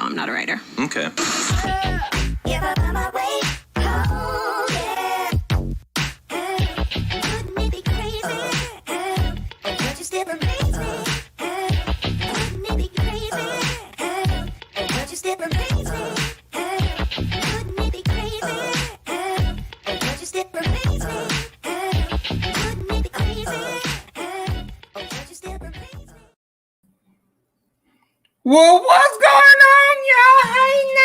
I'm not a writer. Okay. Well, what's going on, y'all? Hey, now.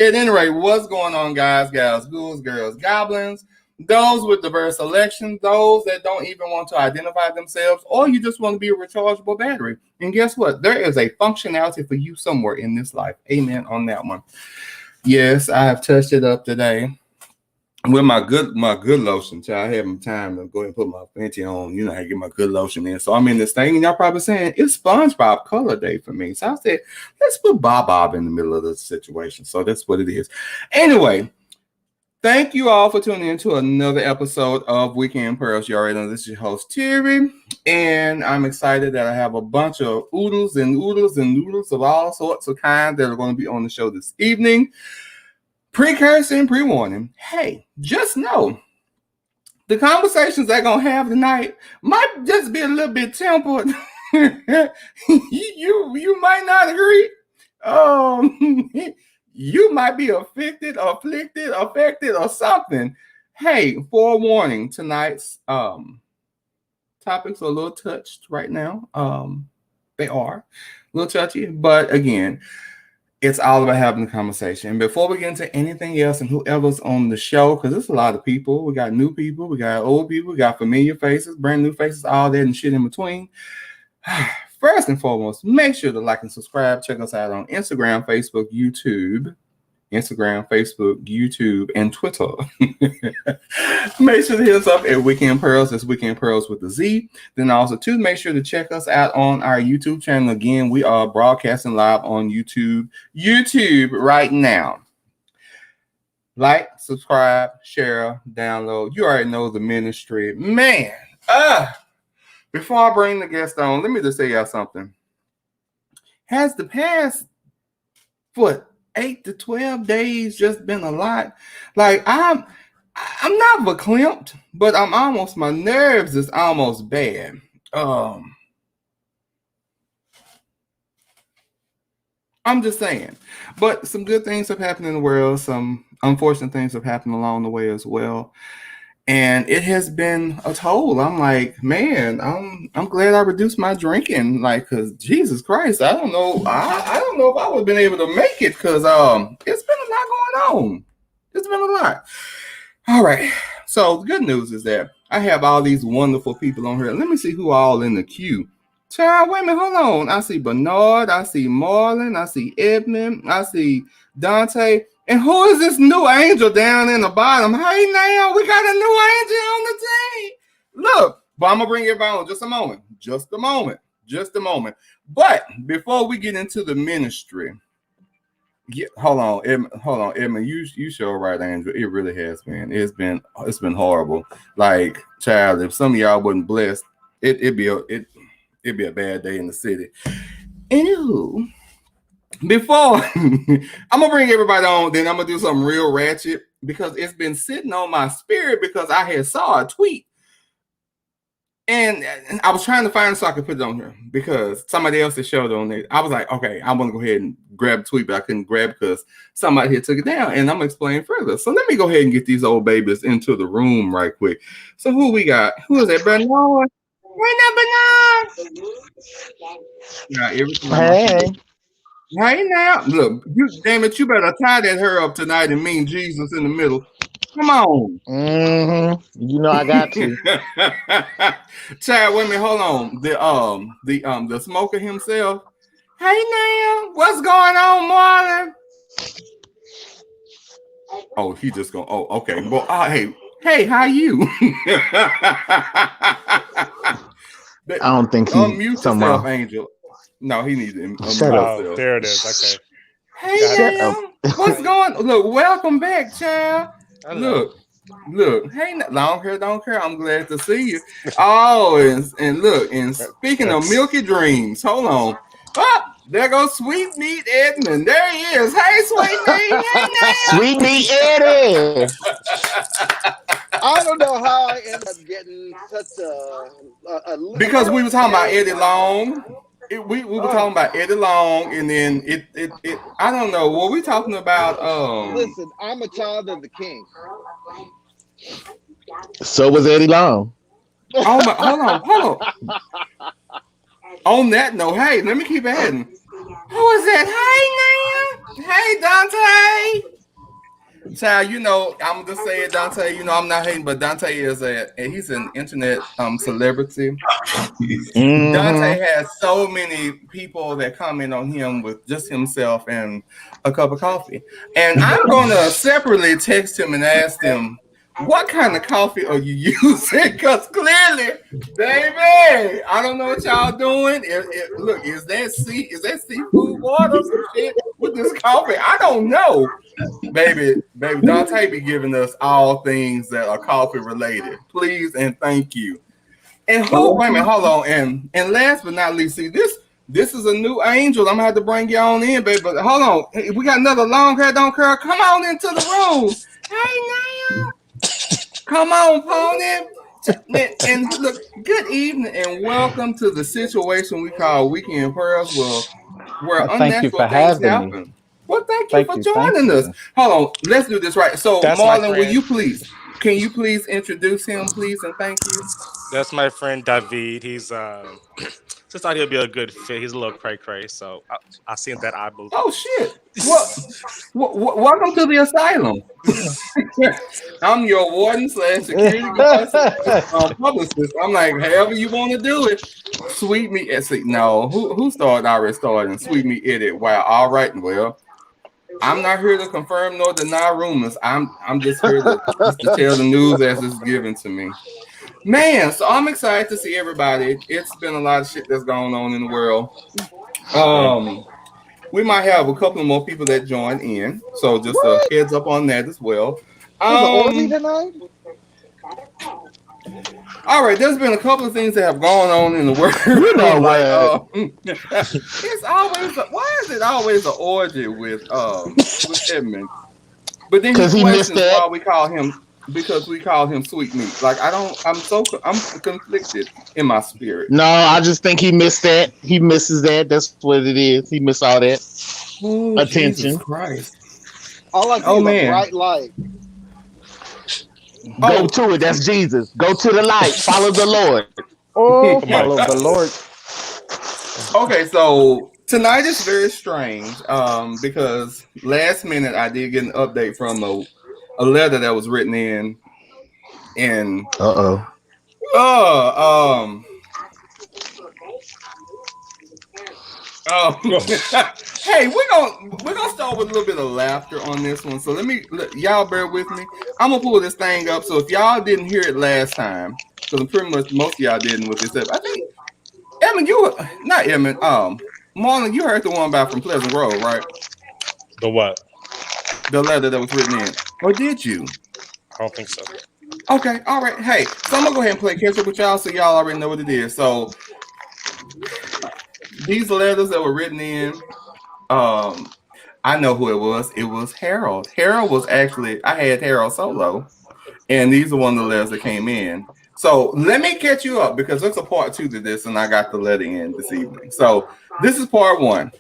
At any rate, what's going on, guys, gals, ghouls, girls, goblins, those with diverse selections, those that don't even want to identify themselves, or you just want to be a rechargeable battery. And guess what? There is a functionality for you somewhere in this life. Amen on that one. Yes, I have touched it up today with my good lotion. I had my time to go ahead and put my Fenty on. You know how to get my good lotion in. So I'm in this thing, and y'all probably saying it's SpongeBob color day for me. So I said, let's put Bob in the middle of the situation. So that's what it is. Anyway, thank you all for tuning in to another episode of Weekend Pearls. You already know this is your host, Terry. And I'm excited that I have a bunch of oodles of all sorts of kinds that are going to be on the show this evening. Precursor and pre-warning. Hey, just know the conversations they're going to have tonight might just be a little bit tempered. you might not agree. You might be afflicted, or something. Hey, forewarning, tonight's topics are a little touched right now. They are a little touchy, but again, it's all about having a conversation. And before we get into anything else and whoever's on the show, because there's a lot of people, we got new people, we got old people, we got familiar faces, brand new faces, all that and shit in between. First and foremost, make sure to like and subscribe. Check us out on Instagram, Facebook, YouTube, and Twitter. Make sure to hit us up at Weekend Pearls. That's Weekend Pearls with a Z. Then also, too, make sure to check us out on our YouTube channel. Again, we are broadcasting live on YouTube right now. Like, subscribe, share, download. You already know the ministry. Man, before I bring the guest on, let me just say y'all something. Has the past, 8 to 12 days just been a lot? Like, I'm not verklempt, but my nerves is almost bad. I'm just saying. But some good things have happened in the world. Some unfortunate things have happened along the way as well. And it has been a toll. I'm like, man, I'm glad I reduced my drinking. Like, cause Jesus Christ, I don't know. I don't know if I would have been able to make it, cause it's been a lot going on. It's been a lot. All right. So the good news is that I have all these wonderful people on here. Let me see who all in the queue. Child, wait a minute, hold on. I see Bernard, I see Marlon, I see Edmund, I see Dante. And who is this new angel down in the bottom? Hey, now we got a new angel on the team. Look, but I'm going to bring everybody on just a moment. But before we get into the ministry, hold on, Edmund, you show right, Angel. It really has been. It's been horrible. Like, child, if some of y'all wasn't blessed, it'd be a bad day in the city. Anywho, before I'm gonna bring everybody on, then I'm gonna do something real ratchet because it's been sitting on my spirit because I had saw a tweet and I was trying to find it so I could put it on here because somebody else had showed on it. I was like, okay, I'm gonna go ahead and grab the tweet, but I couldn't grab it because somebody here took it down, and I'm gonna explain further. So let me go ahead and get these old babies into the room right quick. So who we got? Who is that, Bernard? Yeah, everything. Hey now, look, you damn it, you better tie that hair up tonight and mean Jesus in the middle. Come on. You know I got to. Chad, wait a minute, hold on. The smoker himself. Hey now, what's going on, Marlon? Oh, he just going. Oh, okay. Well, hey, how you? I don't think he unmute yourself, Angel. No, he needs to shut up. Oh, there it is. Okay. Hey, what's going on? Look, welcome back, child. Hello. Look, Look, hey, long hair, don't care. I'm glad to see you. Oh, and look, and speaking of Milky Dreams, hold on. Oh, there goes Sweet Meat Edmund. There he is. Hey, Sweet Meat. Hey, now. Sweet meat Eddie. I don't know how I ended up getting such a Because we were talking about Eddie Long. We were talking about Eddie Long, and then it I don't know. What we talking about? Listen, I'm a child of the king. So was Eddie Long. Oh my! Hold on. On that note, hey, let me keep adding. Who is that? Hey, now. Hey, Dante. Child, you know, I'm just saying, Dante. You know, I'm not hating, but Dante is he's an internet celebrity. Mhm. Dante has so many people that comment on him with just himself and a cup of coffee. And I'm gonna separately text him and ask him, what kind of coffee are you using? Because clearly, baby, I don't know what y'all doing. Look, is that seafood water or some shit with this coffee? I don't know. Baby, Dante be giving us all things that are coffee related. Please and thank you. And wait a minute, hold on. And last but not least, see this is a new angel. I'm gonna have to bring you on in, baby. But hold on, hey, we got another long hair don't care. Come on into the room. Hey now, come on, pony. And look, good evening and welcome to the situation we call Weekend Pearls, where Thank you unnatural for things having happen. me. Well, thank you for joining us. You. Hold on, let's do this right. So, That's my Marlon, will friend. you please? Can you please introduce him, please, and thank you. That's my friend David. He's just thought he'd be a good fit. He's a little cray, so I seen that I believe. Oh shit! Welcome to the asylum. I'm your warden / security guard / publicist. I'm like, however you want to do it. Sweet me, no. Who started? Already started. Sweet me, idiot. Wow. All right. Well, I'm not here to confirm nor deny rumors. I'm just here to tell the news as it's given to me. Man, so I'm excited to see everybody. It's been a lot of shit that's going on in the world. We might have a couple of more people that join in, so just a heads up on that as well. There's an orgy tonight? All right, there's been a couple of things that have gone on in the world. You know what? It's always why is it always an orgy with Edmund? But then he questions why we call him Sweet Meat. Like I'm conflicted in my spirit. No, I just think he missed that. He misses that. That's what it is. He missed all that attention. Jesus Christ. All I see is a bright light. Go to it. That's Jesus. Go to the light. Follow the Lord. Oh, follow the Lord. Okay, so tonight is very strange because last minute I did get an update from a letter that was written in, and hey, we're gonna start with a little bit of laughter on this one. So y'all bear with me. I'm gonna pull this thing up. So if y'all didn't hear it last time, because pretty much most of y'all didn't with this, I think Marlon, you heard the one about from Pleasant Grove, right? The what? The letter that was written in, or did you? I don't think so. Okay, all right. Hey, so I'm gonna go ahead and play catch up with y'all, so y'all already know what it is. So these letters that were written in, I know who it was. It was Harold. Harold was actually, I had Harold solo, and these are one of the letters that came in. So let me catch you up because there's a part 2 to this, and I got the letter in this evening. So this is part 1.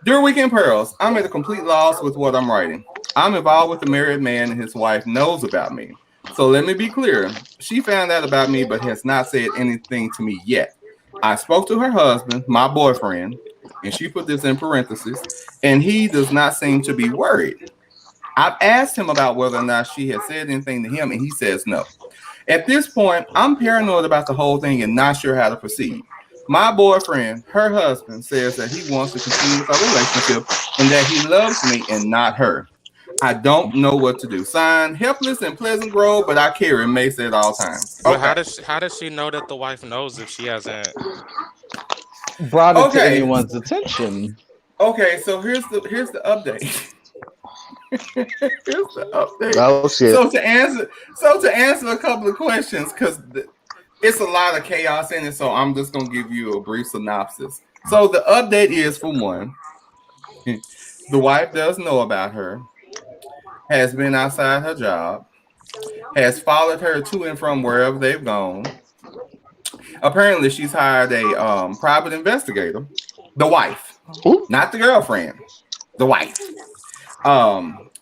Dear Weekend Pearls, I'm at a complete loss with what I'm writing. I'm involved with a married man, and his wife knows about me. So let me be clear. She found out about me, but has not said anything to me yet. I spoke to her husband, my boyfriend, and she put this in parentheses, and he does not seem to be worried. I've asked him about whether or not she has said anything to him, and he says no. At this point, I'm paranoid about the whole thing and not sure how to proceed. My boyfriend, her husband, says that he wants to continue with our relationship and that he loves me and not her. I don't know what to do. Signed, helpless in Pleasant Grove, but I carry Mace at all times. Okay. But how does she know that the wife knows if she hasn't brought it to anyone's attention? Okay, so here's the update. Here's the update. Oh shit. So to answer a couple of questions, because it's a lot of chaos in it, so I'm just gonna give you a brief synopsis. So the update is, for one, the wife does know about her, has been outside her job, has followed her to and from wherever they've gone. Apparently, she's hired a private investigator, the wife, Ooh. not the girlfriend, the wife.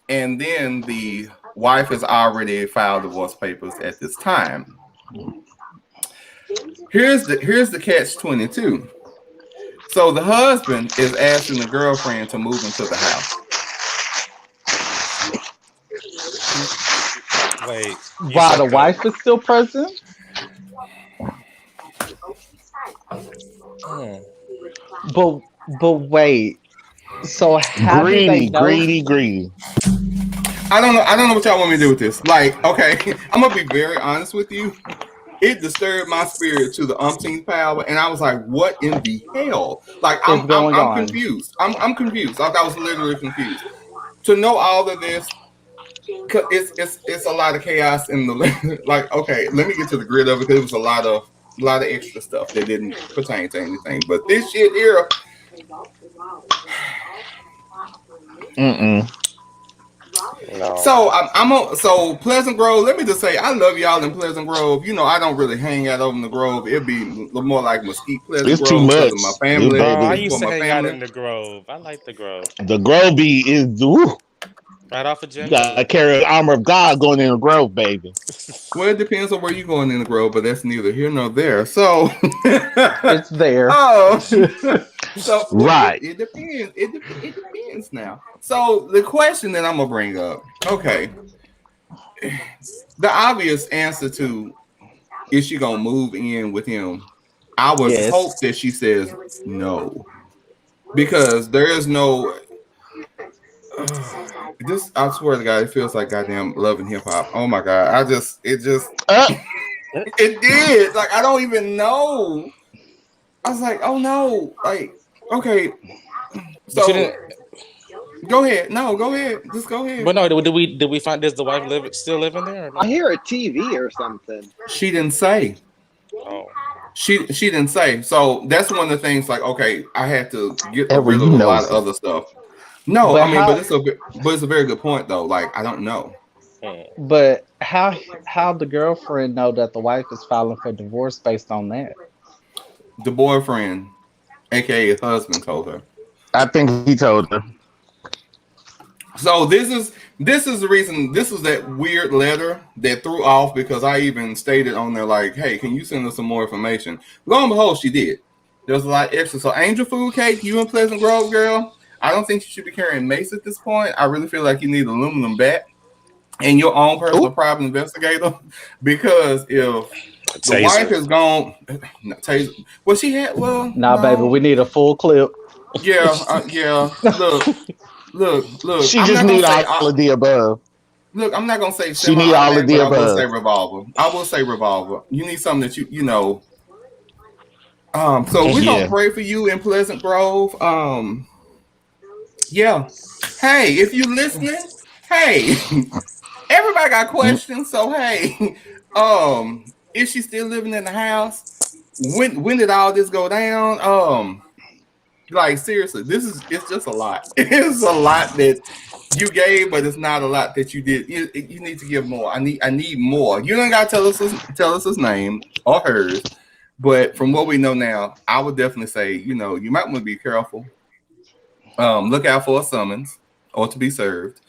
And then the wife has already filed divorce papers at this time. Here's the catch-22. So the husband is asking the girlfriend to move into the house. Wait. While the wife is still present? But wait. So how do they know? Greedy. I don't know what y'all want me to do with this. Like, okay, I'm gonna be very honest with you. It disturbed my spirit to the umpteenth power, and I was like, "What in the hell?" Like, I'm confused. I'm confused. Like, I was literally confused. To know all of this, cause it's a lot of chaos in the like. Okay, let me get to the grid of it because it was a lot of extra stuff that didn't pertain to anything. But this shit here. No. So so Pleasant Grove. Let me just say, I love y'all in Pleasant Grove. You know, I don't really hang out over in the Grove. It'd be more like Mesquite, Pleasant It's Grove too much. because of my family. I used For to my hang out family. in the Grove. I like the Grove. The Grove is Right off of you Jim. gotta carry the armor of God going in the Grove, baby. Well, it depends on where you're going in the Grove, but that's neither here nor there. So It's there. oh, so Right. it depends. It depends now. So the question that I'm gonna bring up, okay, the obvious answer to is she gonna move in with him? I would Yes. hope that she says no, because there is no. This, I swear to God, it feels like goddamn Love and Hip Hop. Oh my God, it did. Like, I don't even know. I was like, oh no, like, okay. So go ahead. No, go ahead. Just go ahead. But no, did we find the wife still living there? Or no? I hear a TV or something. She didn't say. Oh. She didn't say. So that's one of the things. Like, okay, I had to get Ever rid of you a know lot of it. other stuff. No, But I mean, how- but it's a very good point though. Like, I don't know. But how the girlfriend know that the wife is filing for divorce based on that? The boyfriend, aka his husband, told her. I think he told her. So this is the reason. This is that weird letter that threw off because I even stated on there like, "Hey, can you send us some more information?" Lo and behold, she did. There's a lot extra. So Angel Food Cake, you in Pleasant Grove, girl. I don't think you should be carrying mace at this point. I really feel like you need aluminum bat and your own personal private investigator, because if the wife is gone, well, she had Nah, baby, we need a full clip. yeah. Look. She I'm just not gonna need say all of the above. Look, I'm not gonna say She need all of semi-automatic, the but I will above. say revolver. I will say revolver. You need something that you know. So we're gonna pray for you in Pleasant Grove. Yeah. Hey, if you listening, hey, everybody got questions. So hey, is she still living in the house? When did all this go down? Like, seriously, it's just a lot. It's a lot that you gave, but it's not a lot that you did. You need to give more. I need more. You don't gotta tell us his name or hers, but from what we know now, I would definitely say, you might want to be careful. Look out for a summons or to be served.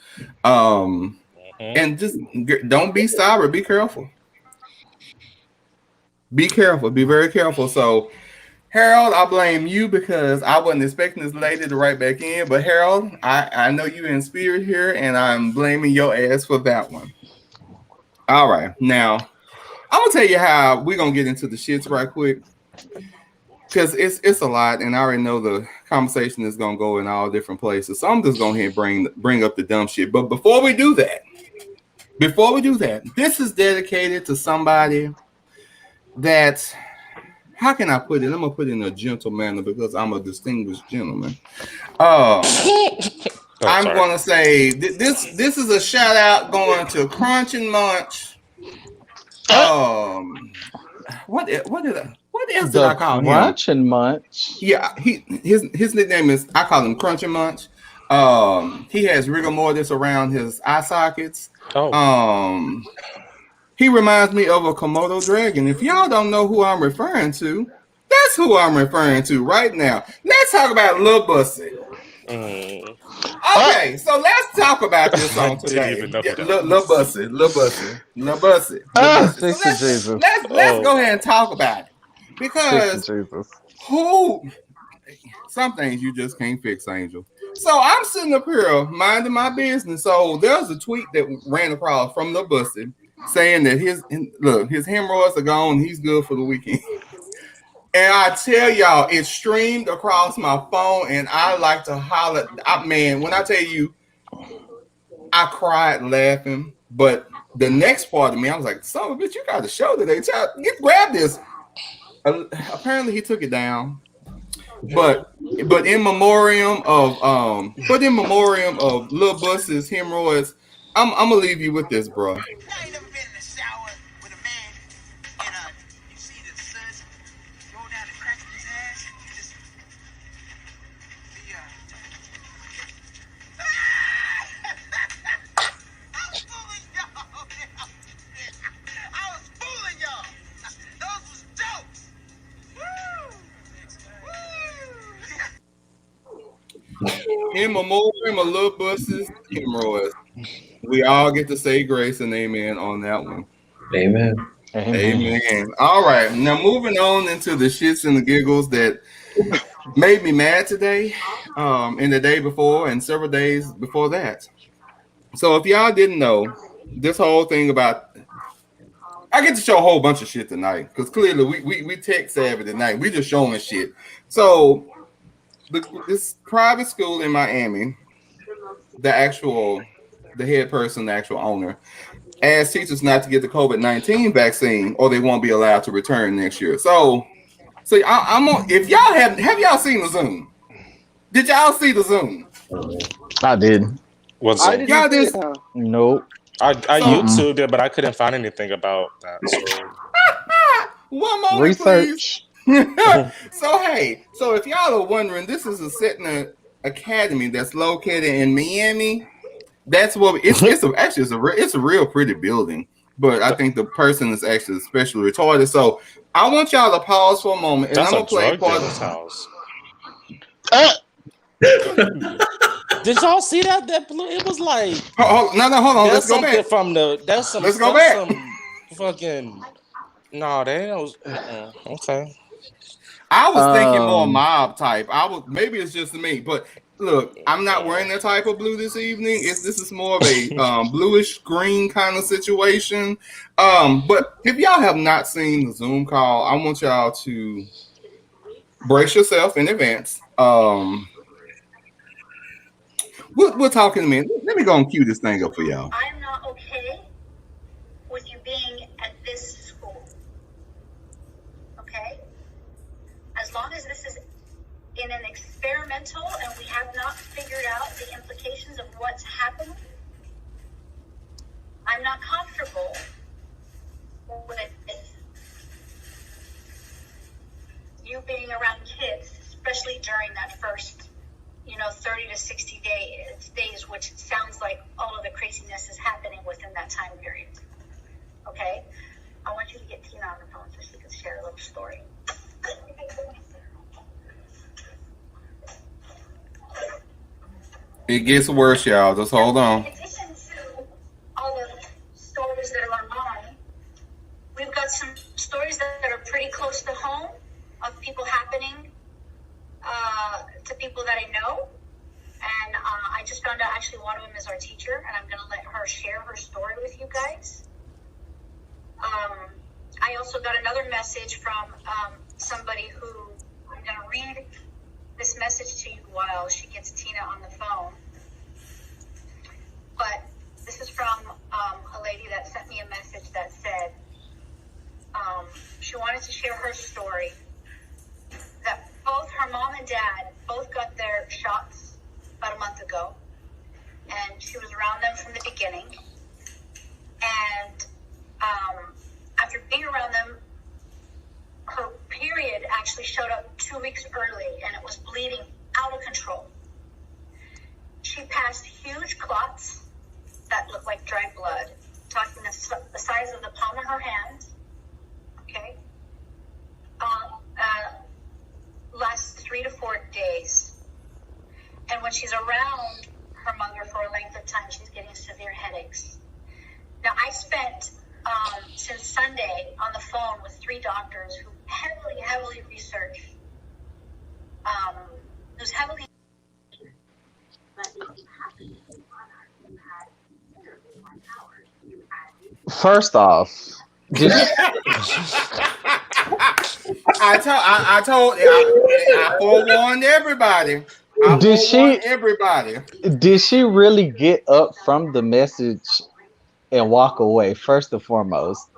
And just don't be sour. Be careful. Be careful. Be very careful. So, Harold, I blame you because I wasn't expecting this lady to write back in. But Harold, I know you in spirit here, and I'm blaming your ass for that one. All right, now I'm gonna tell you how we're gonna get into the shits right quick, because it's a lot, and I already know the conversation is gonna go in all different places. So I'm just going ahead and bring up the dumb shit. But before we do that, this is dedicated to somebody that. How can I put it? I'm gonna put it in a gentle manner because I'm a distinguished gentleman. I'm sorry. going to say this is a shout out going to Crunch and Munch. What else did The I call him? Crunch and Munch. Yeah, his nickname is, I call him Crunch and Munch. He has rigor mortis around his eye sockets. Oh, He reminds me of a Komodo dragon. If y'all don't know who I'm referring to, that's who I'm referring to right now. Let's talk about Lil Bussy. Okay, so let's talk about this I on didn't today. even know who that Lil Bussy. So Thanks to Jesus. let's go ahead and talk about it. Because Jesus. some things you just can't fix, Angel. So I'm sitting up here minding my business. So there's a tweet that ran across from Lil Bussy saying that his hemorrhoids are gone. He's good for the weekend. And I tell y'all, it streamed across my phone, and I like to holler. Man, when I tell you, I cried laughing. But the next part of me, I was like, son of a bitch, you got a show today. Grab this. Apparently, he took it down. But in memoriam of Lil Bussy's hemorrhoids, I'm gonna leave you with this, bro. I ain't never been in the shower with a man and you see the suds roll down the crack of his ass. You just I was fooling y'all. I was fooling y'all. Those was jokes. Woo! In memoriam of Lil Bussy's hemorrhoids, we all get to say grace and amen on that one. Amen. Amen. All right. Now moving on into the shits and the giggles that made me mad today, and the day before, and several days before that. So if y'all didn't know, this whole thing about, I get to show a whole bunch of shit tonight because clearly we tech savvy tonight. We just showing shit. So this private school in Miami, the head person, the actual owner, asked teachers not to get the COVID-19 vaccine or they won't be allowed to return next year. So I'm on. If y'all have y'all seen the Zoom? Did y'all see the Zoom? I did. what's I up? didn't Y'all see just it. Nope. I YouTubed it, but I couldn't find anything about that story. one moment, Research. please. So if y'all are wondering, this is a Setner Academy that's located in Miami. That's what it's a real pretty building, but I think the person is actually especially retarded. So I want y'all to pause for a moment, and That's I'm a gonna play drug part dealer's of house. Did y'all see that? It was like hold on. Let's that's go something back. from the. That's some. Let's go that's back. Some fucking. No, they was okay. I was thinking more Um, mob type. Maybe it's just me, but look, I'm not wearing that type of blue this evening. This is more of a bluish green kind of situation. But if y'all have not seen the Zoom call, I want y'all to brace yourself in advance. We'll talk in a minute. Let me go and cue this thing up for y'all. I'm not okay with you being at this school. Okay? As long as this is in an experimental and we have not figured out the implications of what's happened, I'm not comfortable with you being around kids, especially during that first 30 to 60 days, which sounds like all of the craziness is happening within that time period. Okay? I want you to get Tina on the phone so she can share a little story. It gets worse, y'all. Just hold on. In addition to all the stories that are online, we've got some stories that are pretty close to home of people happening to people that I know. And I just found out actually one of them is our teacher, and I'm going to let her share her story with you guys. I also got another message from somebody who, I'm going to read this message to you while she gets Tina on the phone. But this is from a lady that sent me a message that said she wanted to share her story, that both her mom and dad both got their shots about a month ago. and she was around them from the beginning. And after being around them, her period actually showed up 2 weeks early, and it was bleeding out of control. She passed huge clots that looked like dried blood, talking the size of the palm of her hand. Okay. Lasts 3 to 4 days. And when she's around her mother for a length of time, she's getting severe headaches. Now, I spent since Sunday on the phone with 3 doctors who heavily researched, who's heavily. First off, I forewarned everybody. Did she really get up from the message and walk away? First and foremost,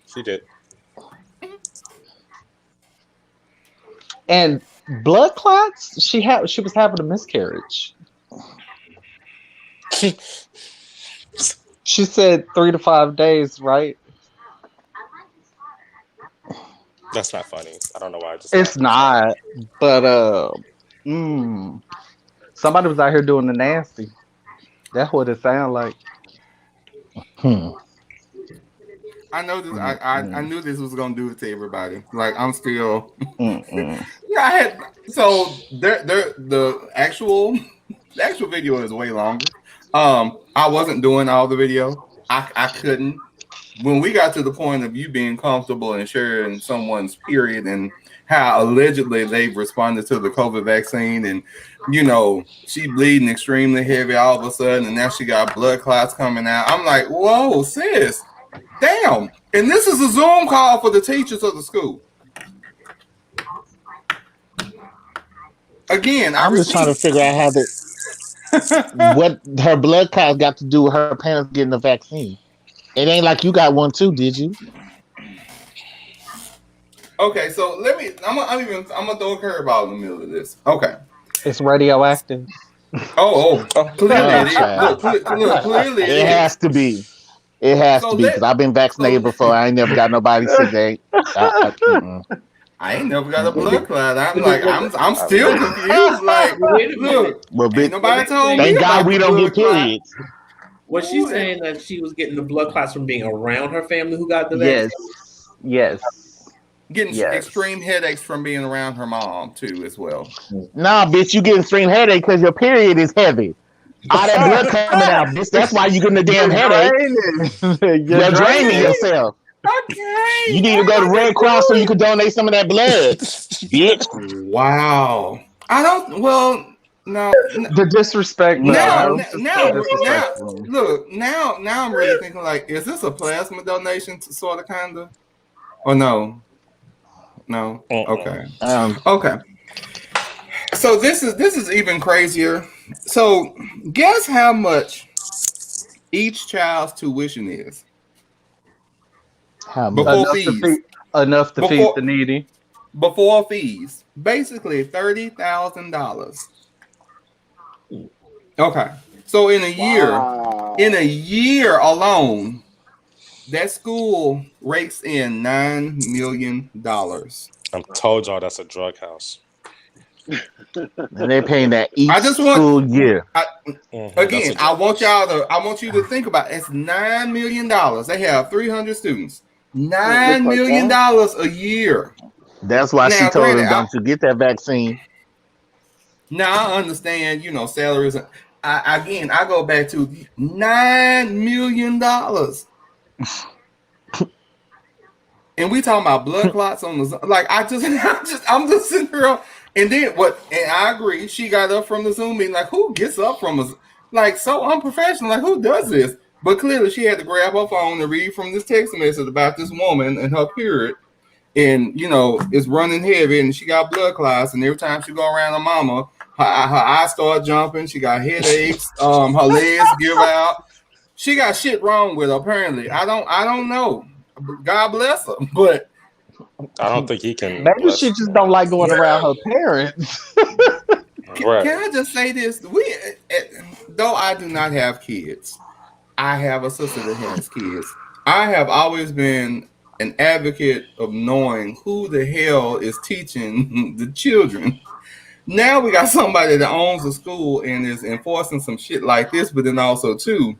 She did. and blood clots. She was having a miscarriage. She said 3 to 5 days, right? That's not funny. I don't know why I just. It's not, but somebody was out here doing the nasty. That's what it sounded like. I know this. I knew this was gonna do it to everybody. Like I'm still. Mm-mm. Yeah, I had. So the actual video is way longer. I wasn't doing all the video. I couldn't. When we got to the point of you being comfortable and sharing someone's period and how allegedly they've responded to the COVID vaccine, and she bleeding extremely heavy all of a sudden, and now she got blood clots coming out. I'm like, whoa, sis, damn! And this is a Zoom call for the teachers of the school. Again, I'm just trying to figure out how what her blood clots got to do with her parents getting the vaccine. It ain't like you got one too, did you? Okay, so I'm gonna throw a curveball in the middle of this. Okay. It's radioactive. Clearly it is. Look, clearly it has to be. It has to be because I've been vaccinated before. I ain't never got nobody today. I ain't never got a blood clot. I'm still confused. Like, look, ain't nobody told me. Thank God we don't get periods. Was she saying that she was getting the blood clots from being around her family who got the vaccine? Yes. Getting extreme headaches from being around her mom too, as well. Nah, bitch, you getting extreme headache because your period is heavy. All that blood coming out, bitch. That's why you getting a damn headache. You're draining yourself. Okay. You need to go to Red Cross so you can donate some of that blood, bitch. Wow. I don't. Well. No, the disrespect. Now, look. Now, I'm really thinking like, is this a plasma donation, sort of, kind of, or no? Okay. Okay. So this is even crazier. So guess how much each child's tuition is? How much? Enough to feed the needy. Before fees, basically $30,000. Okay, so in a year alone, that school rakes in $9 million. I told y'all that's a drug house. And they're paying that each school year. Again, I want you to think about it. It's $9 million. They have 300 students. $9 million a year. That's why she told them, "Don't you get that vaccine?" Now I understand, salaries. I go back to $9 million. And we talking about blood clots on the I'm just sitting here. And then what? And I agree. She got up from the Zoom meeting. Like, who gets up from us? Like, so unprofessional. Like, who does this? But clearly, she had to grab her phone and read from this text message about this woman and her period. And it's running heavy, and she got blood clots. And every time she go around her mama, her eyes start jumping. She got headaches. Her legs give out. She got shit wrong with her. Apparently, I don't know. God bless her, but I don't think he can. Maybe she just don't like going around her parents. Can I just say this? though I do not have kids, I have a sister that has kids. I have always been an advocate of knowing who the hell is teaching the children. Now we got somebody that owns a school and is enforcing some shit like this, but then also too,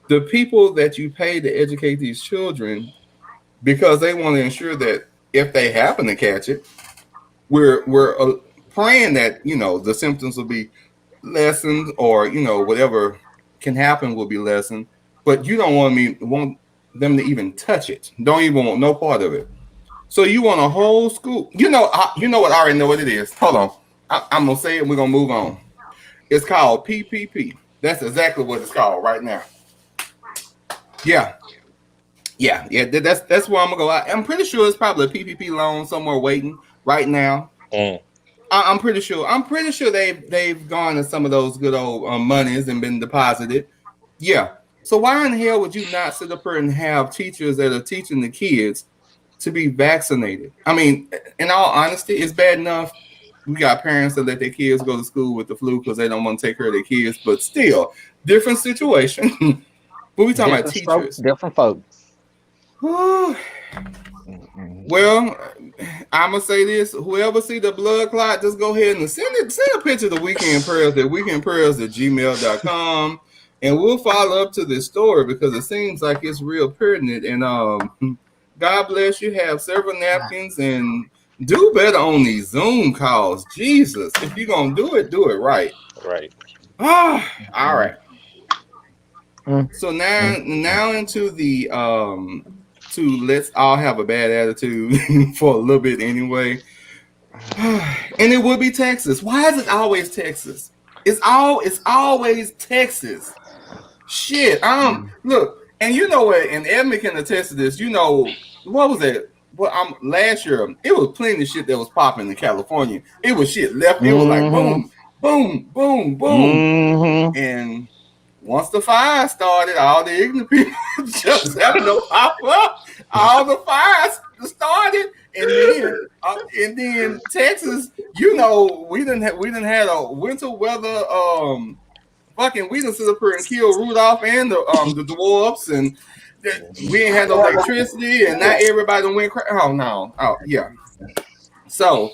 the people that you pay to educate these children, because they want to ensure that if they happen to catch it, we're praying that, you know, the symptoms will be lessened, or, you know, whatever can happen will be lessened. But you don't want them to even touch it. Don't even want no part of it. So you want a whole school. You know what? I already know what it is. Hold on. I'm gonna say it. We're gonna move on. It's called PPP. That's exactly what it's called right now. Yeah. That's where I'm gonna go. I'm pretty sure it's probably a PPP loan somewhere waiting right now. I'm pretty sure. They've gone to some of those good old monies and been deposited. Yeah. So why in the hell would you not sit up here and have teachers that are teaching the kids to be vaccinated? I mean, in all honesty, it's bad enough we got parents that let their kids go to school with the flu because they don't want to take care of their kids, but still, different situation. But we talking about teachers. Different folks. Well, I'm gonna say this: whoever see the blood clot, just go ahead and send a picture of the Weekend Prayers at weekendprayers@gmail.com, and we'll follow up to this story because it seems like it's real pertinent. And God bless you. Have several napkins and do better on these Zoom calls. Jesus, if you're gonna do it right. Right. All right. So now into the to let's all have a bad attitude for a little bit anyway. And it would be Texas. Why is it always Texas? It's always Texas. Shit. Look, and you know what, and Edmund can attest to this, you know, what was it? Well, last year it was plenty of shit that was popping in California. It was shit left. It was like boom, boom, boom, boom. And once the fire started, all the ignorant people just happened to pop up. All the fires started, and then Texas, you know, we didn't had a winter weather. We done sit up here and kill Rudolph and the dwarfs, and we ain't had no electricity, and not everybody went crazy. Oh no, yeah. So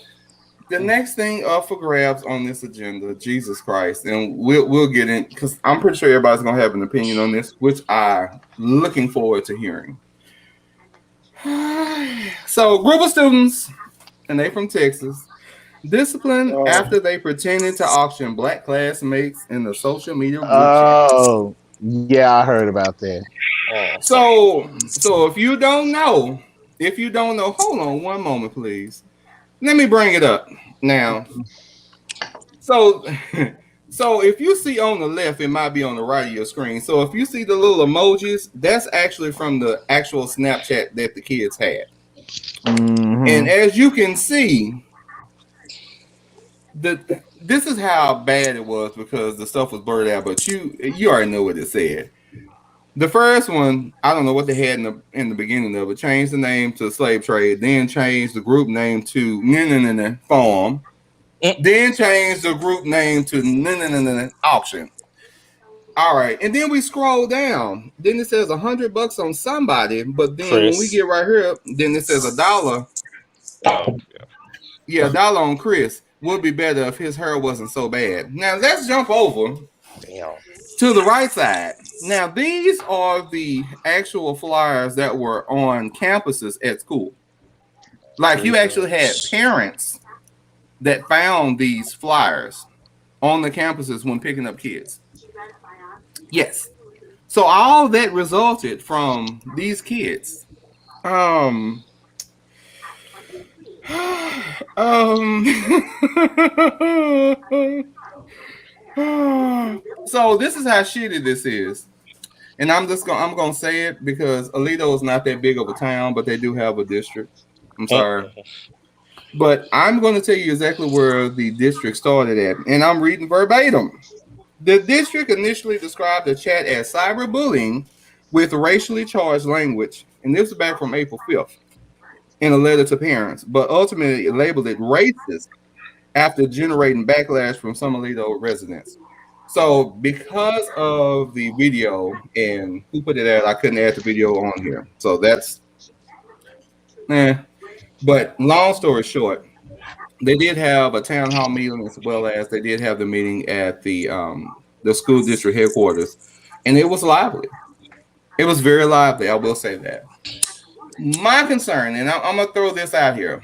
the next thing up for grabs on this agenda, Jesus Christ, and we'll get in because I'm pretty sure everybody's gonna have an opinion on this, which I'm looking forward to hearing. So, group of students, and they from Texas, disciplined after they pretended to auction black classmates in the social media group chat. Yeah, I heard about that. So if you don't know, hold on one moment, please. Let me bring it up now. So if you see on the left, it might be on the right of your screen. So if you see the little emojis, that's actually from the actual Snapchat that the kids had. And as you can see, this is how bad it was because the stuff was blurred out. But you already know what it said. The first one, I don't know what they had in the beginning of it. Changed the name to slave trade, then changed the group name to farm, then changed the group name to auction. All right, and then we scroll down. Then it says $100 on somebody, but then when we get right here, then it says $1. Yeah, $1 on Chris. Would be better if his hair wasn't so bad. Now let's jump over to the right side. Now these are the actual flyers that were on campuses at school. Like you actually had parents that found these flyers on the campuses when picking up kids. Yes. So all that resulted from these kids. So this is how shitty this is. And I'm gonna say it because Aledo is not that big of a town, but they do have a district. I'm sorry. But I'm going to tell you exactly where the district started at. And I'm reading verbatim. The district initially described the chat as cyberbullying with racially charged language. And this was back from April 5th in a letter to parents. But ultimately it labeled it racist after generating backlash from some Aledo residents. So because of the video and who put it at, I couldn't add the video on here. So that's But long story short, they did have a town hall meeting as well as they did have the meeting at the school district headquarters, and it was lively. It was very lively. I will say that. My concern, and I'm gonna throw this out here.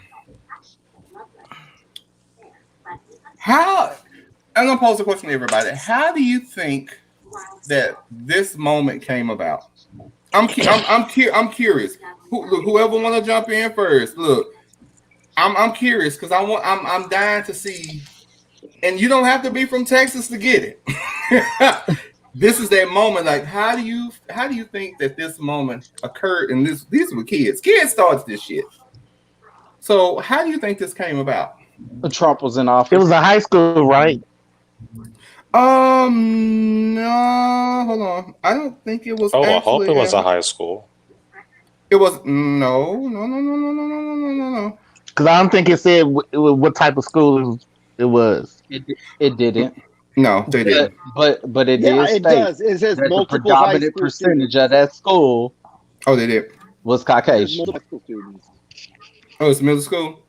I'm gonna pose a question to everybody. How do you think that this moment came about? I'm curious. Whoever want to jump in first, look. I'm curious because I'm dying to see, and you don't have to be from Texas to get it. This is that moment. Like, how do you think that this moment occurred? And these were kids. Kids started this shit. So how do you think this came about? Trump was in office. It was a high school, right? No, hold on. I don't think it was. Oh, I hope it was a high school. It was no. Because I don't think it said what type of school it was. It didn't. No, they didn't. But it did it state does. It says that the multiple high predominant school percentage students. of that school Oh, they did. was Caucasian. Multiple high school students. Oh, it's middle school.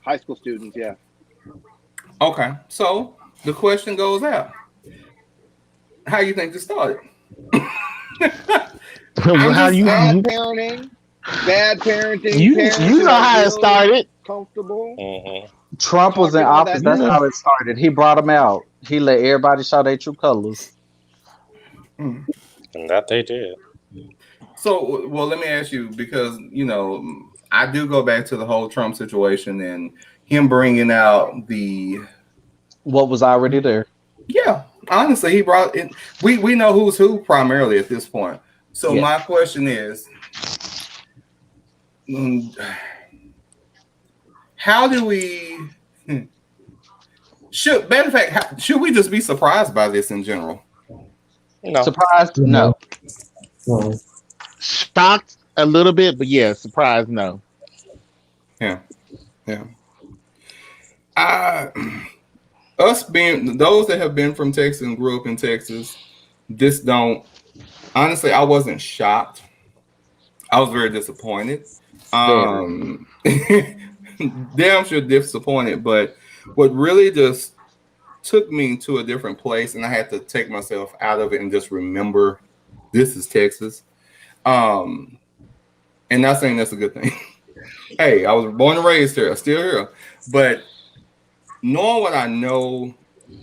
High school students, yeah. Okay, so the question goes out: how you think this started? How you Bad parenting. you parents know who are how it really started? Comfortable. Mm-hmm. Trump was in Talking about office. that That's news. how it started. He brought them out. He let everybody show their true colors. And that they did. So, well, let me ask you because I do go back to the whole Trump situation and him bringing out what was already there. Yeah, honestly, he brought in. We know who's who primarily at this point. So Yeah. my question is, how do we? Should we just be surprised by this in general? No. Surprised? No. Shocked a little bit, but yeah, surprised no. Yeah. Us being those that have been from Texas and grew up in Texas, honestly, I wasn't shocked. I was very disappointed. Damn sure disappointed, but what really just took me to a different place, and I had to take myself out of it and just remember this is Texas. And not saying that's a good thing. Hey, I was born and raised here, still here. But knowing what I know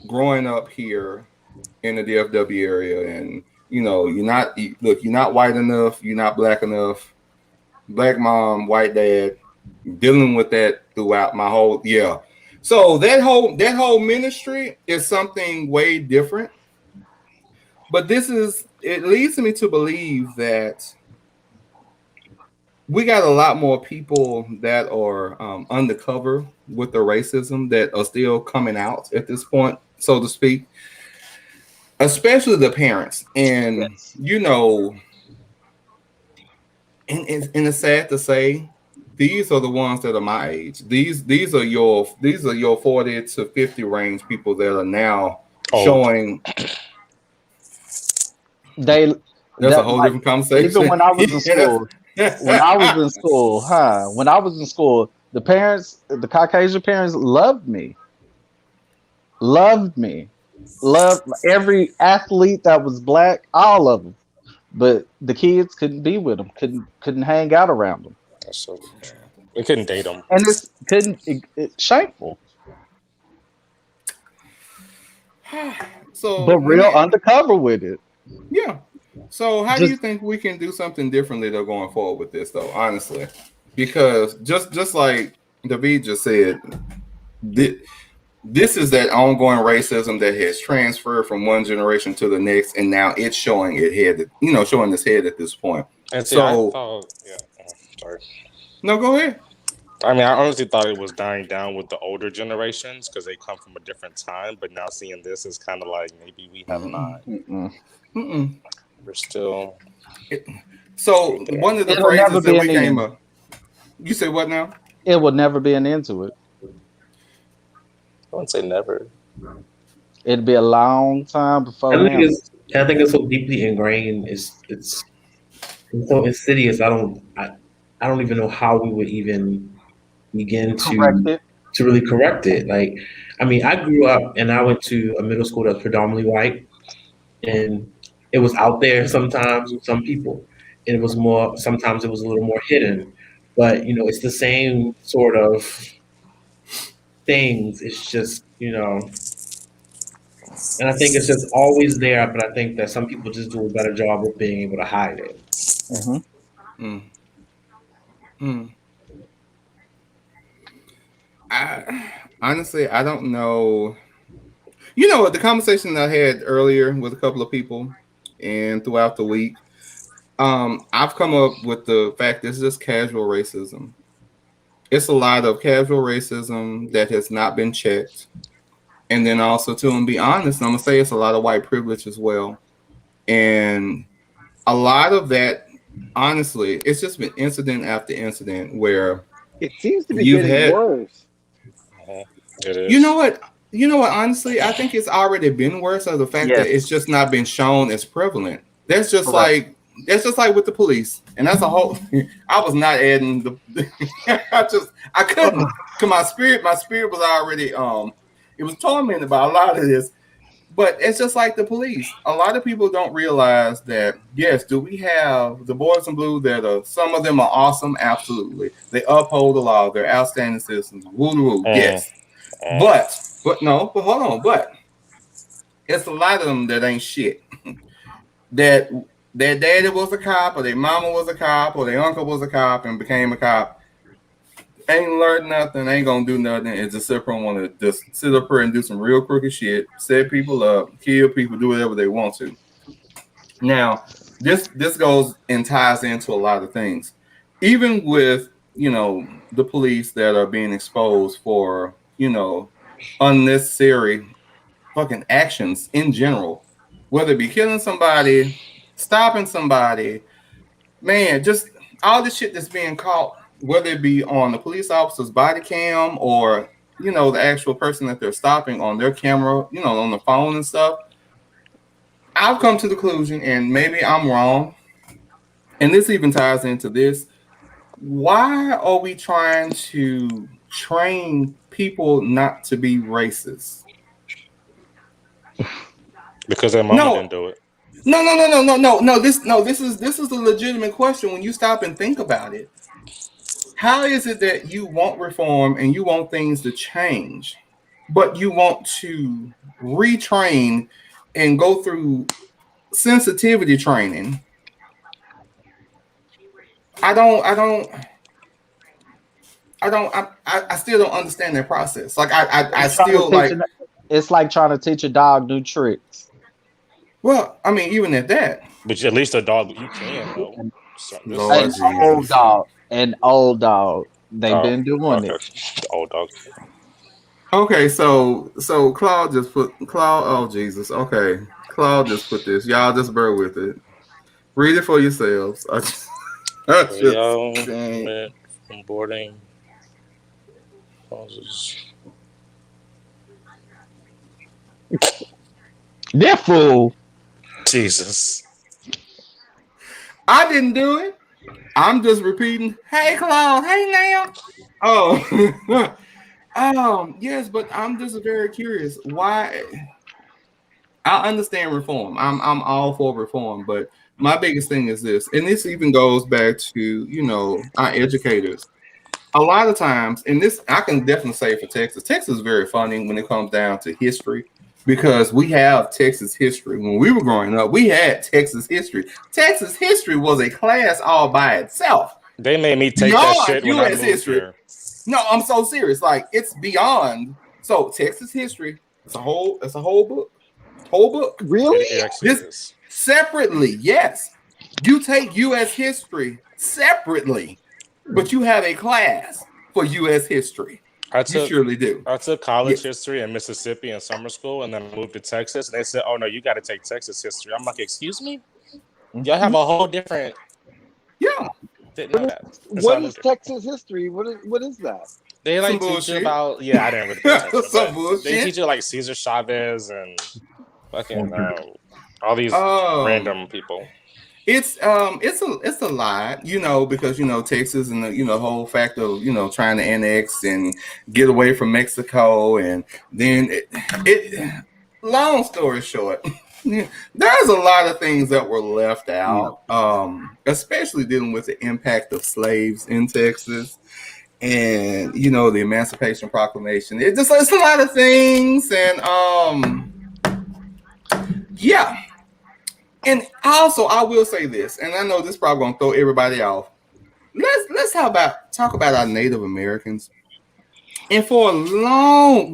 growing up here in the DFW area, and you're not white enough, you're not black enough, black mom, white dad, dealing with that throughout my whole So that whole ministry is something way different. But it leads me to believe that we got a lot more people that are undercover with the racism that are still coming out at this point, so to speak, especially the parents. And, Yes. and it's sad to say, these are the ones that are my age. These are your 40 to 50 range people that are now showing. That's a whole different conversation. Even when I was in school, when I was in school, the Caucasian parents loved me. Loved every athlete that was black, all of them. But the kids couldn't be with them, couldn't hang out around them. That's so true. We couldn't date them. And it's shameful. So, but real undercover with it. Yeah. So how do you think we can do something differently though going forward with this though, honestly? Because just like David just said, this is that ongoing racism that has transferred from one generation to the next, and now it's showing its head at this point. And see, sorry. No, go ahead. I mean, I honestly thought it was dying down with the older generations because they come from a different time. But now seeing this is kind of like maybe we have not. We're still. So one of the phrases that we came up. You say what now? It will never be an end to it. I wouldn't say never. It'd be a long time before I think now. it's so deeply ingrained. It's so insidious. I don't even know how we would even begin Correct it. to really correct it. Like, I mean, I grew up and I went to a middle school that's predominantly white, and it was out there sometimes with some people. And it was more sometimes it was a little more hidden, but it's the same sort of things. It's just and I think it's just always there. But I think that some people just do a better job of being able to hide it. Mm-hmm. Honestly, I don't know. You know what? The conversation I had earlier with a couple of people and throughout the week, I've come up with the fact that it's just casual racism. It's a lot of casual racism that has not been checked. And then also, to be honest, I'm going to say it's a lot of white privilege as well. And a lot of that, honestly, it's just been incident after incident where it seems to be getting worse. It is. You know what? Honestly, I think it's already been worse of the fact that it's just not been shown as prevalent. That's just like with the police, and that's a whole. I was not adding the. I couldn't. Cause my spirit was already it was tormented by a lot of this. But it's just like the police. A lot of people don't realize that. Yes, do we have the boys in blue that are? Some of them are awesome. Absolutely, they uphold the law. They're outstanding citizens. Woo. Yes. But hold on. But it's a lot of them that ain't shit. That their daddy was a cop, or their mama was a cop, or their uncle was a cop and became a cop. Ain't learned nothing, ain't gonna do nothing. It's just sit up and want to just sit up here and do some real crooked shit, set people up, kill people, do whatever they want to. Now, this goes and ties into a lot of things. Even with the police that are being exposed for unnecessary fucking actions in general, whether it be killing somebody, stopping somebody, man, just all this shit that's being caught, whether it be on the police officer's body cam or the actual person that they're stopping on their camera, on the phone and stuff. I've come to the conclusion, and maybe I'm wrong, and this even ties into this. Why are we trying to train people not to be racist? Because their mama didn't do it. No. This is a legitimate question when you stop and think about it. How is it that you want reform and you want things to change, but you want to retrain and go through sensitivity training? I still don't understand that process. Like I still like. It's like trying to teach a dog new tricks. Well, I mean, even at that. But at least a dog you can though. An old dog. They've been doing it. Old dog. Okay, so Claude just put oh Jesus. Okay. Claude just put this. Y'all just bear with it. Read it for yourselves. From boarding causes. That fool. Jesus. I didn't do it. I'm just repeating. Hey, Claude. Hey, now. Oh, yes, but I'm just very curious. Why? I understand reform. I'm all for reform, but my biggest thing is this, and this even goes back to our educators. A lot of times, and this I can definitely say for Texas. Texas is very funny when it comes down to history. Because we have Texas history. When we were growing up, we had Texas history. Texas history was a class all by itself. They made me take that shit when I moved here. No, I'm so serious. Like it's beyond. So Texas history, it's a whole book. Whole book. Really? This separately, yes. You take U.S. history separately, but you have a class for U.S. history. You surely do. I took college history in Mississippi in summer school, and then I moved to Texas. And they said, "Oh no, you got to take Texas history." I'm like, "Excuse me? Y'all have a whole different." Yeah. Didn't know that. What is Texas history? What is that? They like Some teach you bullshit. about I didn't really pay attention, Some but bullshit. they teach you like Cesar Chavez and fucking all these random people. It's a lot, because Texas and the whole fact of trying to annex and get away from Mexico, and then it long story short, there's a lot of things that were left out, especially dealing with the impact of slaves in Texas. And the Emancipation Proclamation. It's a lot of things, and yeah. And also, I will say this, and I know this is probably gonna throw everybody off. Let's talk about our Native Americans. And for a long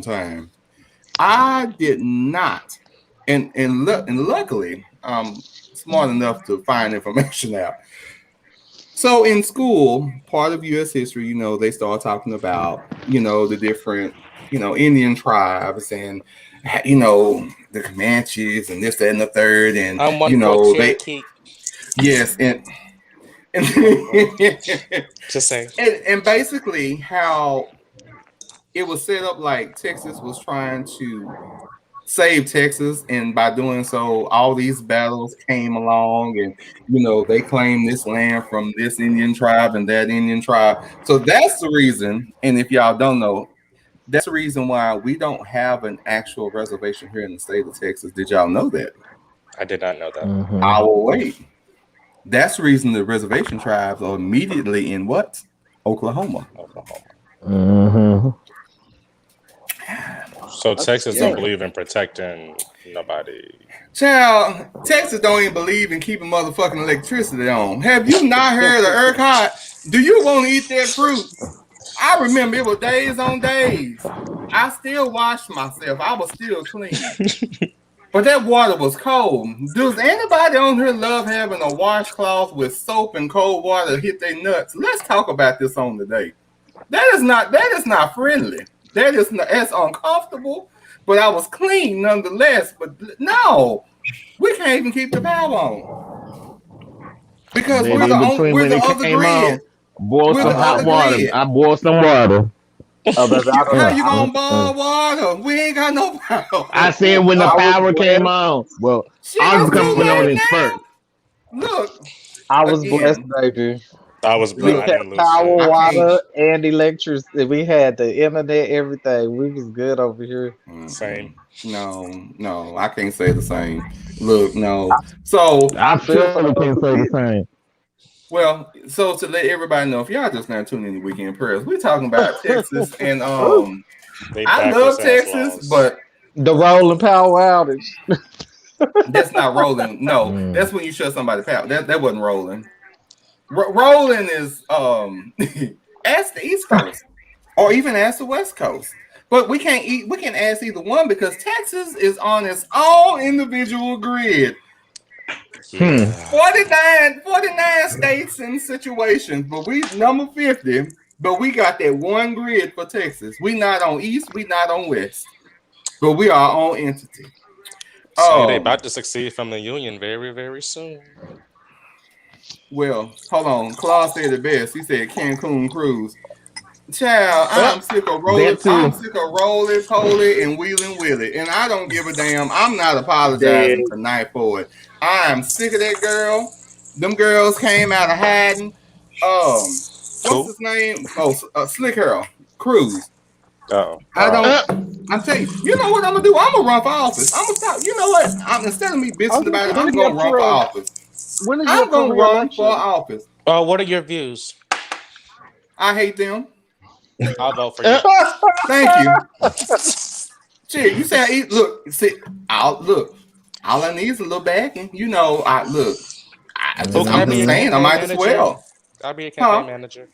time, I did not, and luckily, I'm smart enough to find information out. So in school, part of U.S. history, they start talking about, the different, Indian tribes and, the Comanches and this, that, and the third. And, yes. And just saying. And basically how it was set up, like Texas was trying to save Texas, and by doing so, all these battles came along, and they claimed this land from this Indian tribe and that Indian tribe. So that's the reason. And if y'all don't know, that's the reason why we don't have an actual reservation here in the state of Texas. Did y'all know that? I did not know that. Mm-hmm. I will wait. That's the reason the reservation tribes are immediately in what? Oklahoma. Mm-hmm. So Texas don't believe in protecting nobody. Child, Texas don't even believe in keeping motherfucking electricity on. Have you not heard of ERCOT? Do you want to eat that fruit? I remember it was days on days. I still washed myself. I was still clean. But that water was cold. Does anybody on here love having a washcloth with soap and cold water hit their nuts? Let's talk about this on today. That is not friendly. That's uncomfortable, but I was clean nonetheless. But no, we can't even keep the power on because we're the other grid. Boil some hot water. I boiled some water. How you gonna boil water? We ain't got no power. I said when the power came on. Well, I was coming on it first. Look, I was blessed, baby. I was We blessed. had power, water, and electricity. We had the internet, everything. We was good over here. Same. No, I can't say the same. Look, no. So I feel I can't say the same. Well, so to let everybody know, if y'all just not tuning in to Weekend Prayers, we're talking about Texas, and I love Texas, but the rolling power outage. That's not rolling. No, that's when you shut somebody's power. That wasn't rolling. Rolling is ask the East Coast or even ask the West Coast. But we can ask either one because Texas is on its own individual grid. 49 states and situations, but we number 50, but we got that one grid for Texas. We not on East, we not on West, but we are our own entity. So they about to succeed from the Union very, very soon. Well, hold on. Claude said it best. He said Cancun cruise. Child, I'm sick of rolling. I'm sick of rolling, poling, and wheeling with it. And I don't give a damn. I'm not apologizing tonight for it. I am sick of that girl. Them girls came out of hiding. What's his name? Slick Harold Cruz. Oh, I'm telling you. You know what I'm gonna do? I'm gonna run for office. I'm gonna stop. You know what? Instead of me bitching about it, I'm gonna run for office. I'm gonna run for office. What are your views? I hate them. I'll vote for you. Thank you. Shit, you say I eat. Look, see, look. All I need is a little backing. You know, I'm just saying, I might as well. I'll be a campaign manager.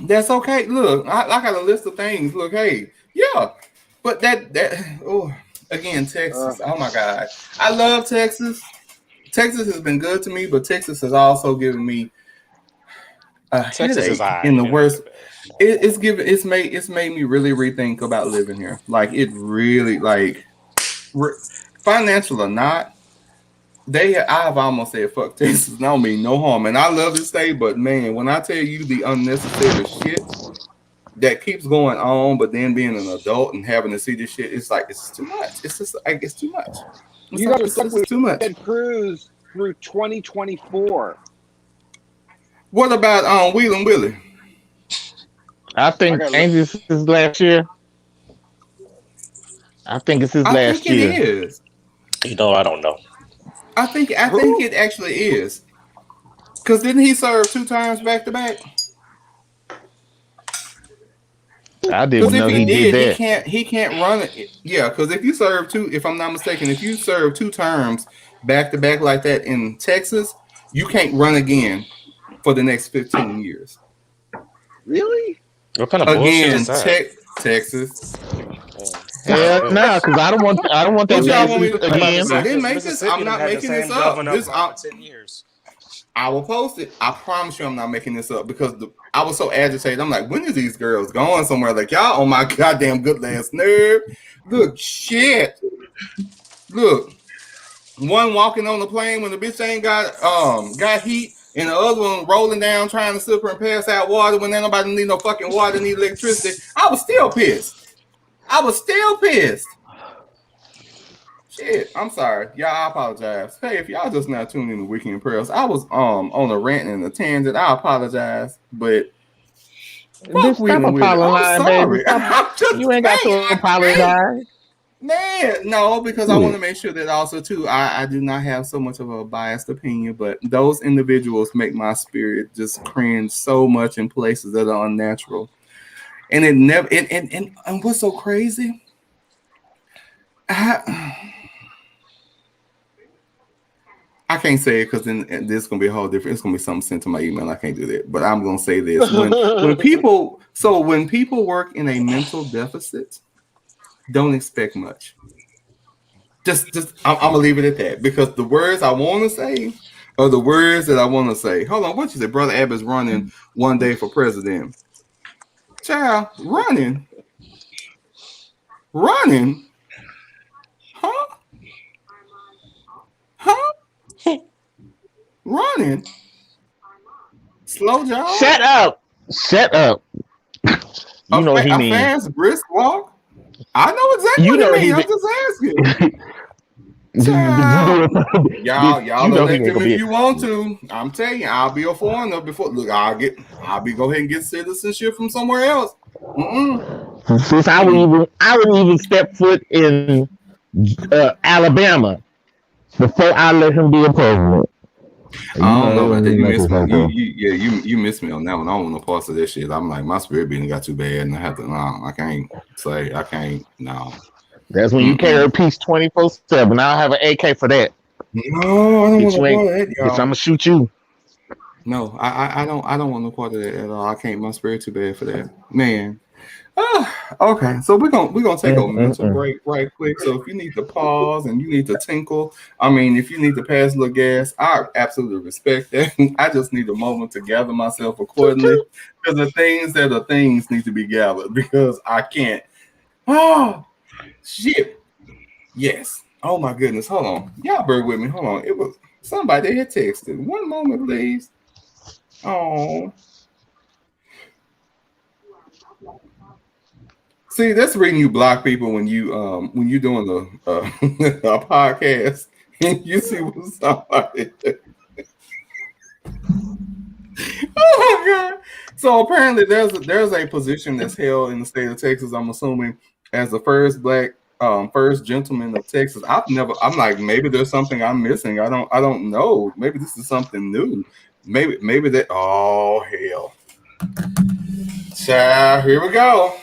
That's okay. Look, I got a list of things. Look, hey, yeah, but again, Texas. Oh my God, I love Texas. Texas has been good to me, but Texas has also given me a headache in the worst. It's made me really rethink about living here. Like it really, like financial or not, I've almost said fuck Texas. I don't mean no harm, and I love this state, but man, when I tell you the unnecessary shit that keeps going on, but then being an adult and having to see this shit, it's like it's too much. It's just like it's too much. It's You like, know, it's too much. Ted Cruz through 2024. What about Wheeling Willie? I think ain't this his last year? I think it's his last year. It is. You know, I don't know. I think it actually is. Because didn't he serve 2 times back to back? I didn't know he did that. He can't run it. Yeah, because if you serve 2, if I'm not mistaken, if you serve 2 terms back to back like that in Texas, you can't run again for the next 15 years. Really? What kind of bullshit is that? Texas. Hell no, because I don't want that again. I didn't make this. I'm not making this up. This 10 years. I will post it. I promise you, I'm not making this up because I was so agitated. I'm like, when are these girls going somewhere? Like y'all on my goddamn good last nerve. Look, shit. Look, one walking on the plane when the bitch ain't got heat. And the other one rolling down trying to slip her and pass out water when ain't nobody need no fucking water, need electricity. I was still pissed. Shit, I'm sorry. Y'all, I apologize. Hey, if y'all just not tuning in to Weekend Prayers, I was on a rant and a tangent. I apologize, but Just stop apologizing, baby. You ain't got to apologize. Man, no, because I want to make sure that also too, I do not have so much of a biased opinion, but those individuals make my spirit just cringe so much in places that are unnatural. And it never and what's so crazy? I can't say it because then this is gonna be a whole different. It's gonna be something sent to my email. I can't do that, but I'm gonna say this: when people work in a mental deficit, don't expect much. Just I'm gonna leave it at that because the words I want to say are the words that I want to say. Hold on, what you say? Brother Abbott's running one day for president. Child, running, huh? Running. Slow jog. Shut up. You know what he means. A fast brisk walk. I know exactly what he means. I'm just asking. Y'all elect him if you want to. I'm telling you, I'll be a foreigner before. Look, I'll go ahead and get citizenship from somewhere else. Since I wouldn't even step foot in Alabama before I let him be a president. I don't know about that. You missed me. You missed me on that one. I don't want no parts of that shit. I'm like, my spirit being got too bad, and I have to. No, I can't. No. That's when you carry a piece 24/7. I'll have an AK for that. No, I don't want no part of that, y'all. I'm gonna shoot you. No, I don't want no part of that at all. I can't. My spirit too bad for that, man. Okay, so we're gonna take a mental break right quick. So if you need to pause and you need to tinkle, if you need to pass a little gas, I absolutely respect that. I just need a moment to gather myself accordingly because the things that are things need to be gathered because I can't. Oh shit! Yes. Oh my goodness. Hold on, y'all bear with me. Hold on. It was somebody that had texted. One moment, please. Oh. See, that's the reason you block people when you doing a podcast and you see what somebody. Oh my god! So apparently, there's a position that's held in the state of Texas. I'm assuming as the first black first gentleman of Texas. I'm like, maybe there's something I'm missing. I don't know. Maybe this is something new. Maybe that. Oh hell! Child, here we go.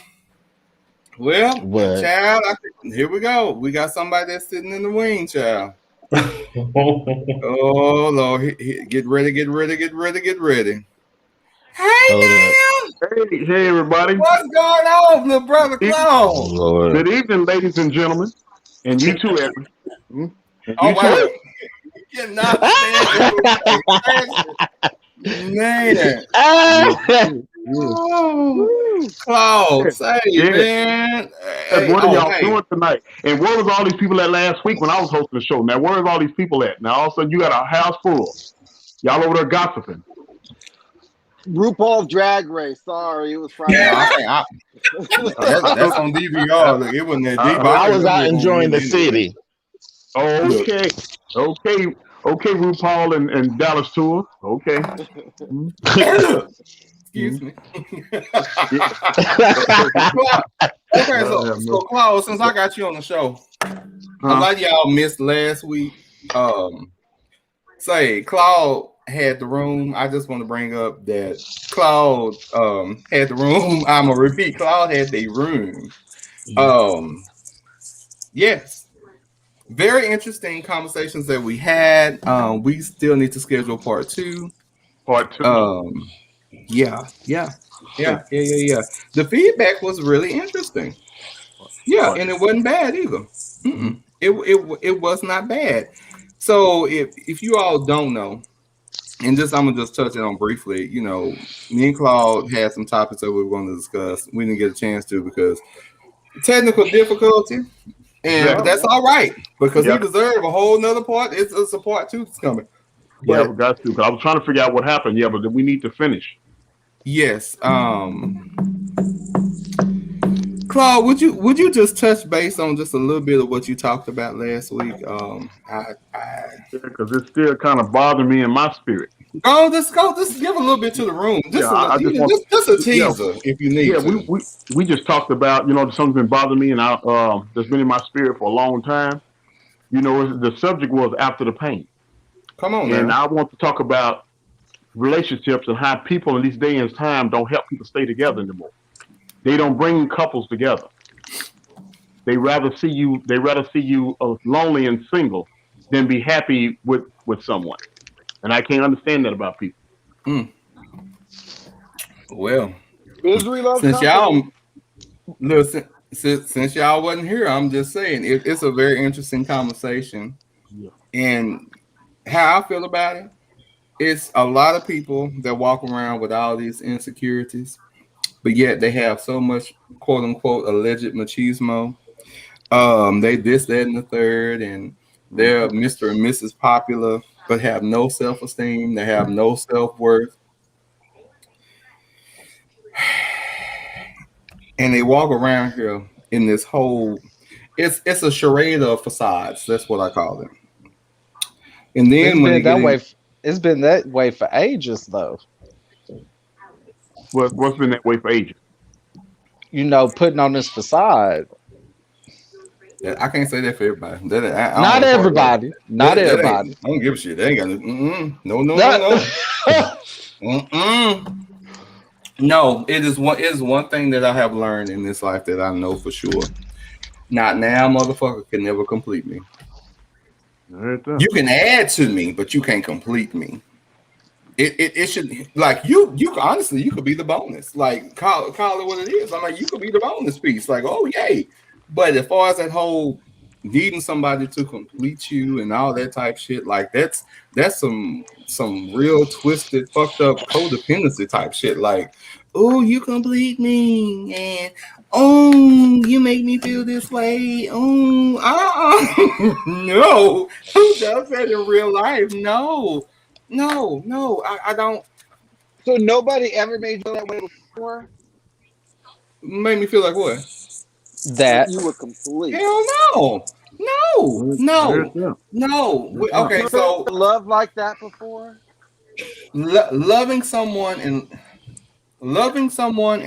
Well, child, here we go. We got somebody that's sitting in the wing, child. Oh Lord, get ready. Hey, man. Hey, everybody. What's going on, little brother Clone? Good evening, ladies and gentlemen, and you too, Evan. Oh wow, you cannot stand it. Man. Claude, say, Yeah. man. Hey, what are y'all hey. doing tonight? And where was all these people at last week when I was hosting the show? Now, where is all these people at? Now, all of a sudden, you got a house full. Y'all over there gossiping. RuPaul Drag Race. Sorry, it was Friday. That's on DVR. Look, it wasn't that deep. I was out enjoying the city. Okay. RuPaul and Dallas tour. Okay. Excuse me. Okay, so Claude, since I got you on the show, a lot of y'all missed last week. Say Claude had the room. I just want to bring up that Claude had the room. I'm gonna repeat. Claude had the room. Yes, very interesting conversations that we had. We still need to schedule part two. Yeah. The feedback was really interesting. Yeah, and it wasn't bad either. It was not bad. So if you all don't know, and I'm gonna just touch it on briefly. You know, me and Claude had some topics that we were going to discuss. We didn't get a chance to because technical difficulty, but that's all right because we deserve a whole nother part. It's a part two that's coming. Yeah, we got to. Because I was trying to figure out what happened. Yeah, but we need to finish. Yes. Claude, would you just touch base on just a little bit of what you talked about last week? Because it's still kind of bothering me in my spirit. Just give a little bit to the room. Just a teaser if you need to. We just talked about, something's been bothering me and that's been in my spirit for a long time. The subject was after the pain. Come on, and man. I want to talk about relationships and how people in these days and time don't help people stay together anymore. They don't bring couples together. They rather see you lonely and single than be happy with someone. And I can't understand that about people. Well, since y'all wasn't here, I'm just saying it's a very interesting conversation. Yeah. And how I feel about it, it's a lot of people that walk around with all these insecurities, but yet they have so much quote unquote alleged machismo. They this, that, and the third, and they're Mr. and Mrs. Popular, but have no self-esteem. They have no self-worth. And they walk around here in this whole, it's a charade of facades. That's what I call it. And then it's been that way for ages, though. What's been that way for ages? Putting on this facade. Yeah, I can't say that for everybody. Not everybody. Not everybody. I don't give a shit. They ain't got no. No, it is one thing that I have learned in this life that I know for sure. Not now, motherfucker can never complete me. You can add to me, but you can't complete me. It should, like, you honestly, you could be the bonus. Like, call it what it is. I'm like, you could be the bonus piece. Like, oh yay. But as far as that whole needing somebody to complete you and all that type shit, like that's some real twisted, fucked up codependency type shit. Like, oh, you complete me, and oh, you make me feel this way. Oh, no, who does that in real life? No, I don't. So nobody ever made you feel that way before? Made me feel like what? That you were complete. Hell no. Okay, so love like that before? Loving someone and loving on someone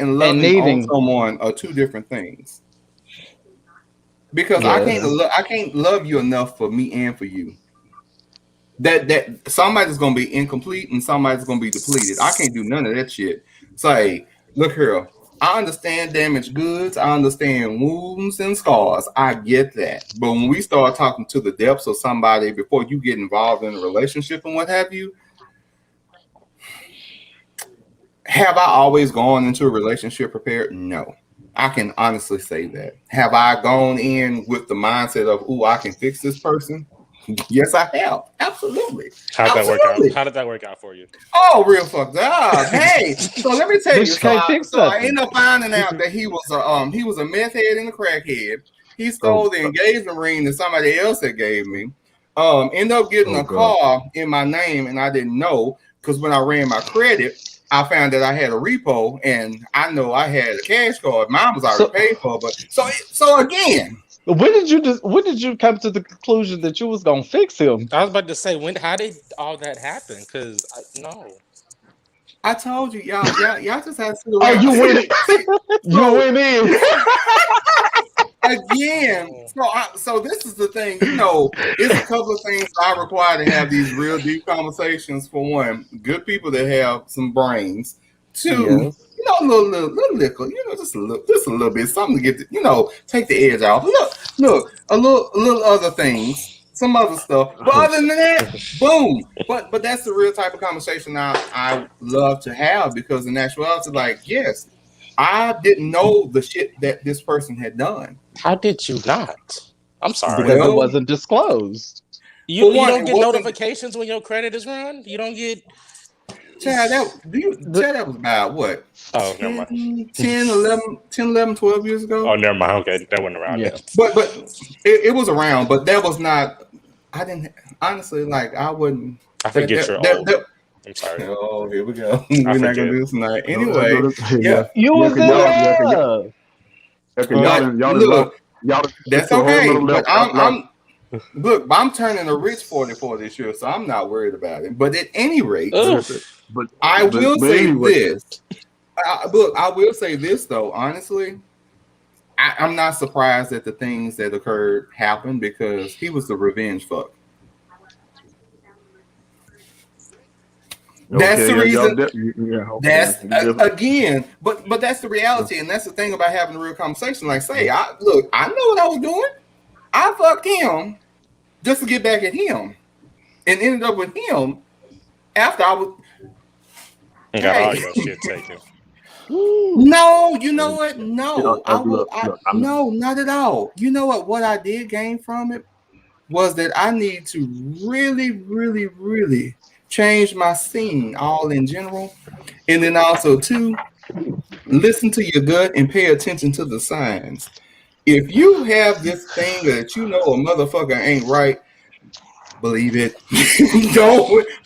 are two different things. Because I can't love you enough for me and for you. That somebody's gonna be incomplete and somebody's gonna be depleted. I can't do none of that shit. Say, look here. I understand damaged goods. I understand wounds and scars. I get that. But when we start talking to the depths of somebody before you get involved in a relationship and what have you, have I always gone into a relationship prepared? No. I can honestly say that. Have I gone in with the mindset of, I can fix this person? Yes, I have. Absolutely. How'd that work out? Absolutely. How did that work out for you? Oh, real fucked up. Hey, so let me tell you. Bitch can't fix So I nothing. ended up finding out that he was a meth head and a crackhead. He stole the engagement ring that somebody else had gave me. Ended up getting a car in my name, and I didn't know because when I ran my credit, I found that I had a repo, and I know I had a cash card. Mine was already paid for, but so again. When did you come to the conclusion that you was gonna fix him? I was about to say, how did all that happen? Because no, I told you, y'all just had to. Oh, you went in. You went in. Again, so this is the thing, it's a couple of things I require to have these real deep conversations. For one, good people that have some brains. Two, a little liquor, just a little bit, something to get, take the edge off. Look, a little other things, some other stuff. But other than that, boom. But that's the real type of conversation I love to have, because in actuality, like, yes, I didn't know the shit that this person had done. How did you not? I'm sorry. Because it wasn't disclosed. You don't get notifications when your credit is run? You don't get... Chad, that was about what? Oh, never mind. 10, 11, 12 years ago? Oh, never mind. Okay, that wasn't around yet. But it was around, but that was not... I didn't... Honestly, like, I wouldn't... I forget you're old. I'm sorry. Oh, here we go. We're not going to do this tonight. Anyway, You was in love. Y'all, that's okay. But I'm turning a rich 44 this year, so I'm not worried about it. But at any rate, I will say this. I will say this though. Honestly, I'm not surprised that the things that occurred happened, because he was the revenge fuck. That's the reason. That's again, but that's the reality, and that's the thing about having a real conversation. Like, say, I know what I was doing. I fucked him just to get back at him, and ended up with him after I was. Got all your shit taken. No, you know what? No, no, not at all. You know what? What I did gain from it was that I need to really, really, really change my scene all in general, and then also too, listen to your gut and pay attention to the signs. If you have this thing that a motherfucker ain't right, believe it.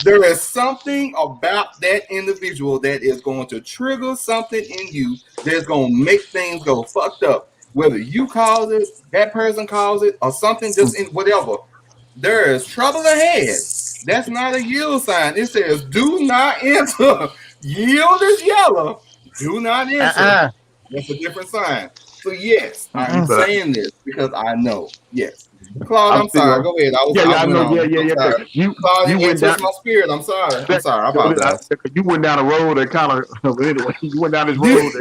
There is something about that individual that is going to trigger something in you that's going to make things go fucked up. Whether you cause it, that person cause it, or something just in whatever. There is trouble ahead. That's not a yield sign. It says, do not enter. Yield is yellow. Do not enter. That's a different sign. So, yes, I'm saying this because I know. Yes. Claude, I'm sorry. Go ahead. I know. Yeah. Claude, you went down my spirit. I'm sorry. I apologize. You went down a road that kind of. Anyway, you went down this road.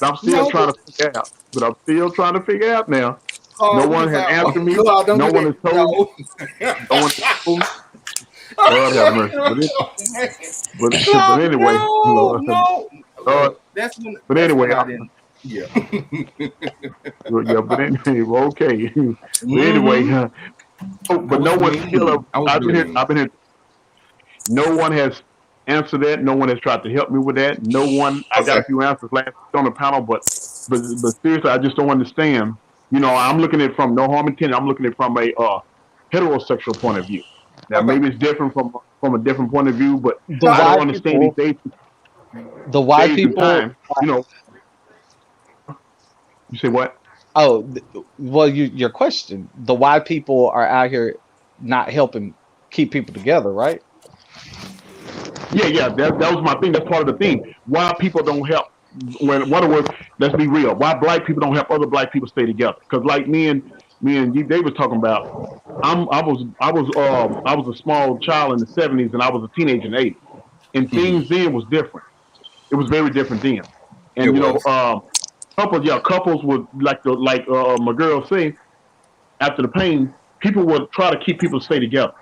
I'm still trying to figure out. But I'm still trying to figure out now. No one has answered me. No one has told me. No one has told me. Lord have mercy. But anyway. But anyway. Yeah. But anyway, okay. But anyway, but no one still. I've been here. No one has answered that. No one has tried to help me with that. No one. I got a few answers last on the panel, but seriously, I just don't understand. I'm looking at it from no harm intended. I'm looking at it from a heterosexual point of view. Now, maybe it's different from a different point of view, but I don't understand these days. The white people, You say what? Oh, well, your question. The why people are out here not helping keep people together, right? Yeah. That was my thing. That's part of the thing. Why people don't help. When in other words, let's be real. Why black people don't help other black people stay together? Because like me and you, they was talking about. I was a small child in the 70s, and I was a teenager in the 80s, and things then was different. It was very different then, and couples would like my girl say, after the pain, people would try to keep people to stay together.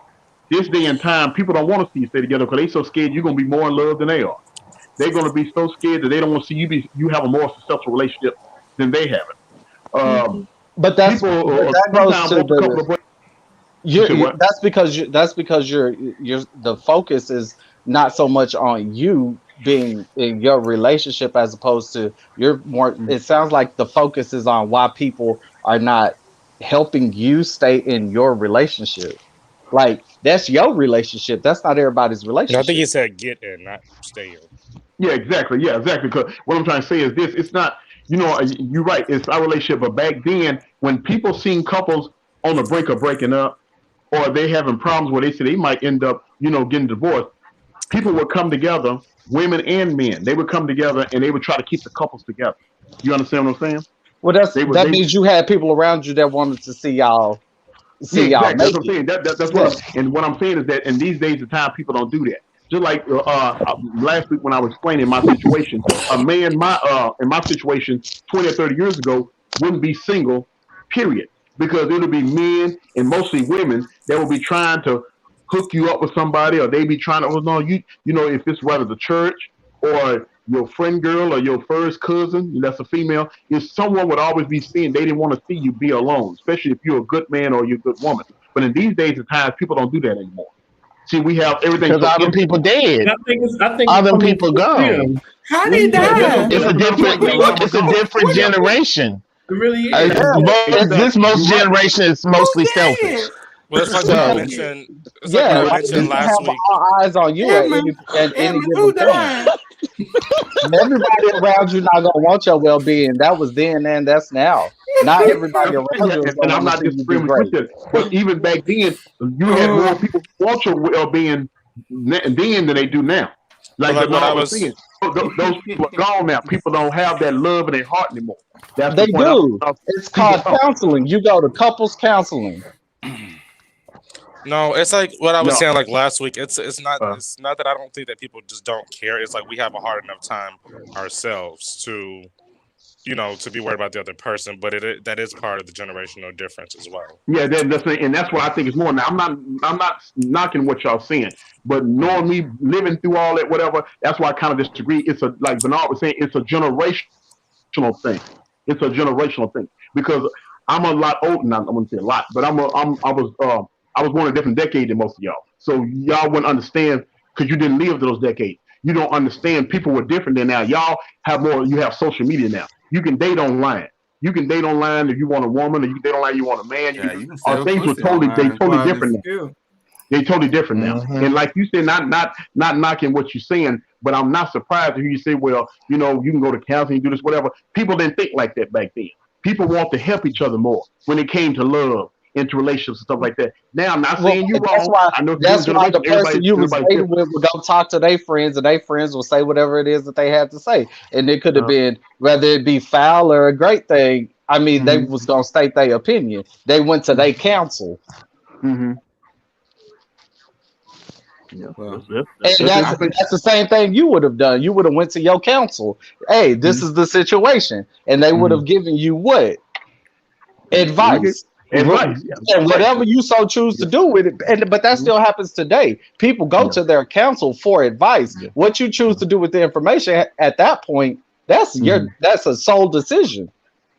This day and time, people don't want to see you stay together because they so scared you're gonna be more in love than they are. They're gonna be so scared that they don't want to see you have a more successful relationship than they have it. But that's People that goes sometimes to want a couple of the breaks. You say what? that's because you're the focus is not so much on you being in your relationship as opposed to you're more. It sounds like the focus is on why people are not helping you stay in your relationship. Like that's your relationship. That's not everybody's And I think he relationship. said get in, not stay in. Yeah, exactly. Yeah, exactly. Because what I'm trying to say is this: it's not, you're right. It's our relationship, but back then, when people seen couples on the brink of breaking up, or they having problems where they say they might end up, getting divorced, people would come together, women and men. They would come together and they would try to keep the couples together. You understand what I'm saying? Well, that means you had people around you that wanted to see y'all Yeah, exactly. That's make what I'm it. saying. That's Yeah. and what I'm saying is that in these days of time, people don't do that. Just like last week when I was explaining my situation, a man in my situation 20 or 30 years ago wouldn't be single, period, because it would be men and mostly women that would be trying to hook you up with somebody, or they be trying to. Oh no, if it's whether the church or your friend girl or your first cousin, that's a female, is someone would always be seeing. They didn't want to see you be alone, especially if you're a good man or you're a good woman. But in these days and times, people don't do that anymore. See, we have everything. Because all them people dead. I think All them it's people gone. How they die? It's a different generation. It really is. This most generation is mostly selfish. Well, it's like So- I mentioned. It's like I mentioned you last have week. all eyes on you at any given time. And everybody around you not gonna want your well being. That was then and that's now. Not everybody around you is And gonna I'm not want to see you be disagreeing with great. that. But even back then, you had more people want your well-being then than they do now. Like But like what I I was was- saying, those people are gone now. People don't have that love in their heart anymore. That's They the point do. I'm- It's called counseling. You go to couples counseling. No, it's like what I was No. saying like last week. It's not that I don't think that people just don't care. It's like we have a hard enough time ourselves to be worried about the other person. But that is part of the generational difference as well. Yeah, that's what I think is more. Now, I'm not knocking what y'all saying, but knowing me living through all that, whatever, that's why I kind of disagree. It's like Bernard was saying, it's a generational thing. It's a generational thing because I'm a lot older. Not I wouldn't say a lot, but I was born in a different decade than most of y'all, so y'all wouldn't understand because you didn't live those decades. You don't understand. People were different than now. Y'all have more. You have social media now. You can date online. You can date online if you want a woman, or you can date online if you want a man. Things were totally different now. They totally different now. Mhm. And like you said, not knocking what you're saying, but I'm not surprised to hear you say, well, you can go to counseling, do this, whatever. People didn't think like that back then. People want to help each other more when it came to love, into relationships and stuff like that. Now I'm not saying you're That's wrong. why, I know that's why the person you was everybody's dating with would go talk to their friends, and their friends will say whatever it is that they had to say. And it could have been whether it be foul or a great thing. I mean, they was gonna state their opinion. They went to their counsel. Mm-hmm. And that's the same thing you would have done. You would have went to your counsel. Hey, this is the situation, and they would have given you what advice. And whatever you so choose to do with it, but that still happens today. People go to their counsel for advice. What you choose to do with the information at that point, that's a sole decision.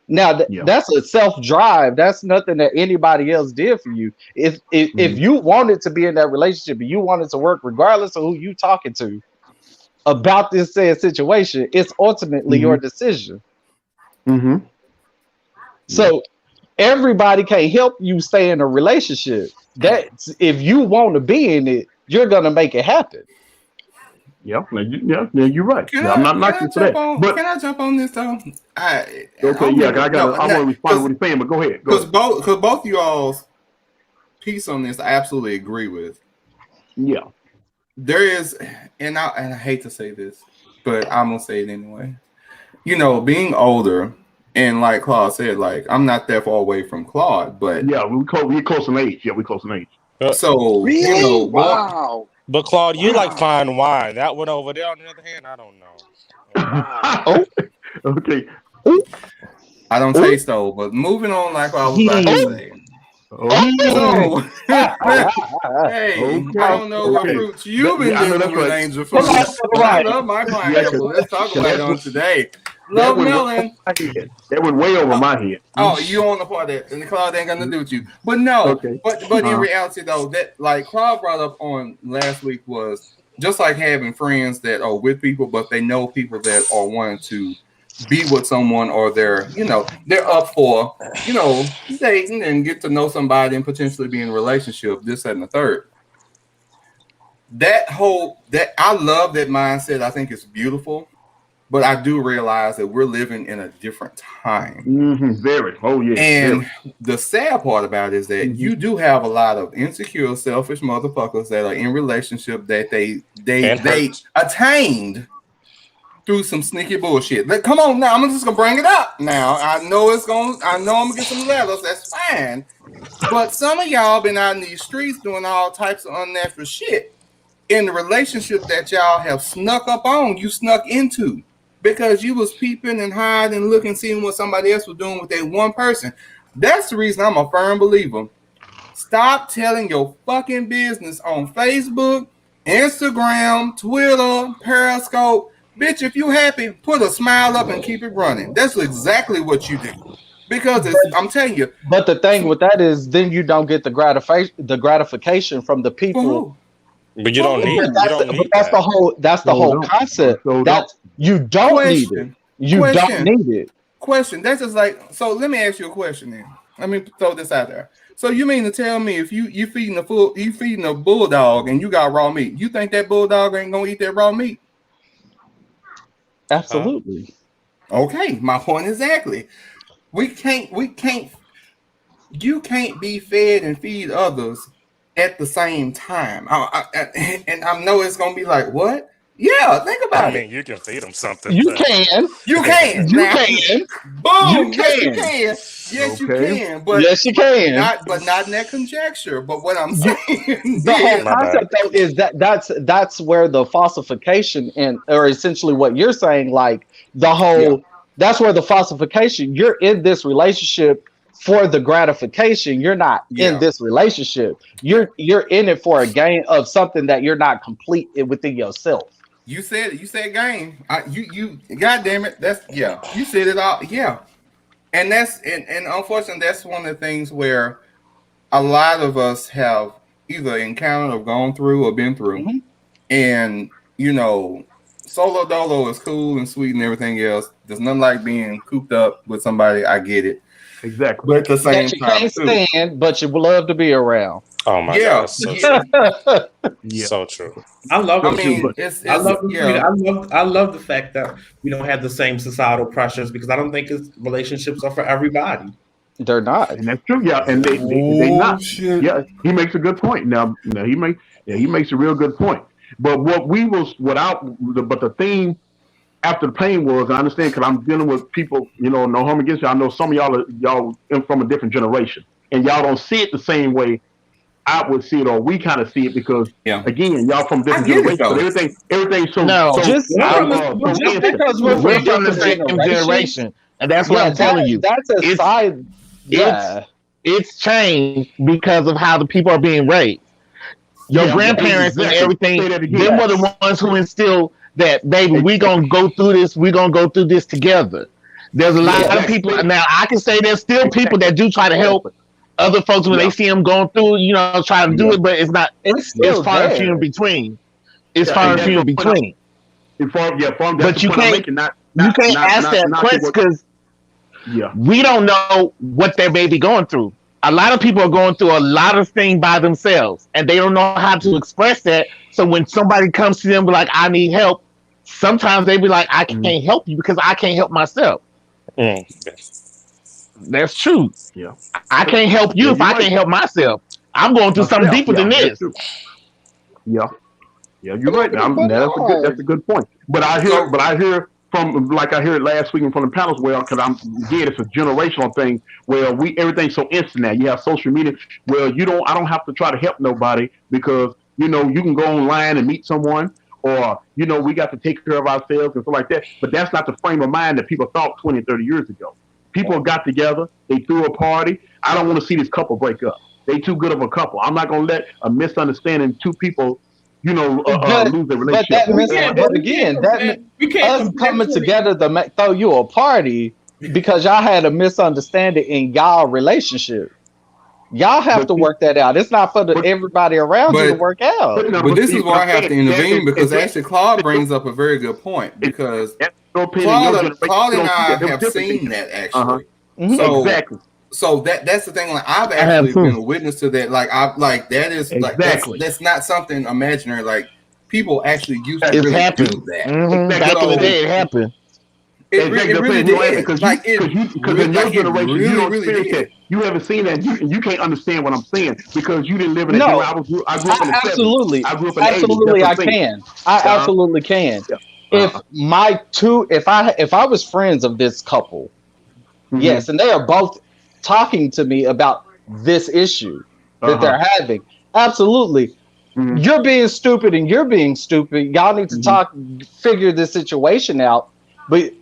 Now that's a self-drive. That's nothing that anybody else did for you. If you wanted to be in that relationship and you wanted to work, regardless of who you talking to about this said situation, it's ultimately your decision. So everybody can't help you stay in a relationship. That if you want to be in it, you're gonna make it happen. Yeah, you're right. I'm not knocking for that. But can I jump on this though? I want to respond to what he's saying, but go ahead. Because both you all's piece on this, I absolutely agree with. Yeah, there is, and I hate to say this, but I'm gonna say it anyway. Being older. And like Claude said, like I'm not that far away from Claude, but yeah, we're close in age. Yeah, we're close in age. So really, wow. But Claude, you like fine wine. That one over there, on the other hand, I don't know. Okay. I don't taste though. But moving on, like I was about to say. Hey, I don't know what fruits you've been dealing with, Angel. I love my pineapple. Let's talk about it on today. Love Melon. That went way over my head. Oh, you on the part that and the Claude ain't got nothing to do with you. But no, Okay. but in reality though, that like Claude brought up on last week was just like having friends that are with people, but they know people that are wanting to be with someone, or they're up for dating and get to know somebody and potentially be in a relationship, this, that, and the third. That I love that mindset. I think it's beautiful, but I do realize that we're living in a different time. Mm-hmm. Very. Oh yeah. And the sad part about it is that you do have a lot of insecure, selfish motherfuckers that are in relationship that they attained through some sneaky bullshit. Like, come on now, I'm just gonna bring it up now. I know I'm gonna get some letters. That's fine. But some of y'all been out in these streets doing all types of unnatural shit in the relationship that y'all have snuck up on. You snuck into because you was peeping and hiding and looking, seeing what somebody else was doing with that one person. That's the reason I'm a firm believer. Stop telling your fucking business on Facebook, Instagram, Twitter, Periscope. Bitch, if you happy, put a smile up and keep it running. That's exactly what you do. Because I'm telling you. But the thing with that is, then you don't get the gratification from the people. But you don't need. That's the whole concept. You don't need it. You don't need it. Question. That's just like. So let me ask you a question then. Let me throw this out there. So you mean to tell me if you feeding a bulldog and you got raw meat, you think that bulldog ain't gonna eat that raw meat? Absolutely. Okay, my point exactly. You can't be fed and feed others at the same time. And I know it's gonna be like, what? Yeah, think about it. I mean, you can feed them something. You can. You can. You now, can. Boom. You Yes, can. you can. Yes, you Okay. can. But yes, you can. Not in that conjecture. But what I'm saying The whole concept though is that's where the falsification or essentially what you're saying, like the whole that's where the falsification. You're in this relationship for the gratification. You're not in this relationship. You're in it for a gain of something that you're not complete within yourself. You said it. You said game. You. God damn it. You said it all. Yeah. And and unfortunately, that's one of the things where a lot of us have either encountered or gone through or been through. Mm-hmm. And solo dolo is cool and sweet and everything else. There's nothing like being cooped up with somebody. I get it. Exactly. But at the same that you time, can't stand, but you would love to be around. Oh my God. So true. So true. I love it. I love the fact that we don't have the same societal pressures, because I don't think relationships are for everybody. They're not, and that's true. Yeah, and they not. Shit. Yeah, he makes a good point. Now he makes a real good point. But but the theme after the pain was, I understand, because I'm dealing with people, no harm against you. I know some of y'all from a different generation, and y'all don't see it the same way I would see it, or we kind of see it, because again, y'all from different generations. So everything's just because we're from the same generation, and that's what I'm telling you. That's a side. It's changed because of how the people are being raised. Your grandparents and everything, them were the ones who instilled that, baby, we're going to go through this. We're going to go through this together. There's a lot of people. Now, I can say there's still people that do try to help other folks when they see them going through, try to do it, but it's not. It's far and few in between. It's far and few in between. But you can't ask that question because we don't know what their baby going through. A lot of people are going through a lot of things by themselves, and they don't know how to express that. So when somebody comes to them, like, I need help, sometimes they be like, I can't help you because I can't help myself. That's true. Yeah, I can't help you if I can't help myself. I'm going through something deeper than this. Yeah, you're right. That's a good point. But I hear from, like I heard last week from the panels, because it's a generational thing where everything's so instant now. You have social media where I don't have to try to help nobody, because you can go online and meet someone, or we got to take care of ourselves and stuff like that. But that's not the frame of mind that people thought 20, 30 years ago. People got together, they threw a party. I don't want to see this couple break up. They too good of a couple. I'm not gonna let a misunderstanding, two people lose their relationship. Us coming together to throw you a party because y'all had a misunderstanding in y'all relationship. Y'all have to work that out. It's not for everybody around you to work out. But this is where I have to intervene because actually Claude brings up a very good point because Claude and I have seen that actually. So exactly. So that's the thing. Like I've actually been a witness to that. Like that is like that's not something imaginary. Like people actually used to really do that. Back in the day, it happened. It really did. Because in your generation, you don't experience that. You haven't seen that. You can't understand what I'm saying because you didn't live in it. I grew up in the 70s. I grew up in the 80s. Absolutely, I can. I absolutely can. If I was friends of this couple, yes, and they are both talking to me about this issue that they're having, absolutely. You're being stupid and you're being stupid. Y'all need to figure this situation out. But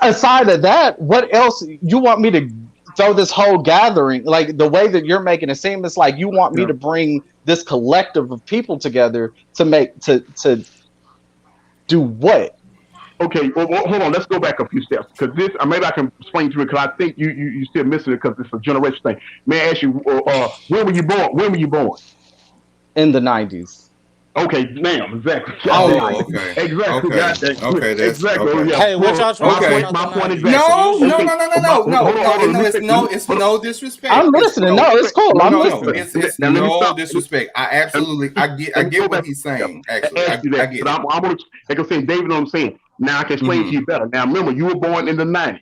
aside of that, what else you want me to throw this whole gathering? Like the way that you're making it seem, it's like you want me to bring this collective of people together to do what? Okay, well, hold on. Let's go back a few steps because this maybe I can explain to you because I think you still missing it because it's a generation thing. May I ask you, when were you born? When were you born? In the 90s. Okay, ma'am, exactly. Oh, okay. Exactly. Okay. Okay, that's exactly. okay. Yeah. Hey, what y'all trying to my point exactly. No. It's no disrespect. I'm listening. No, it's cool. I'm listening. It's no disrespect. I get what he's saying. Actually, I get it. I'm gonna, like I'm saying, David, know what I'm saying. Now I can explain to you better. Now remember, you were born in the 90s.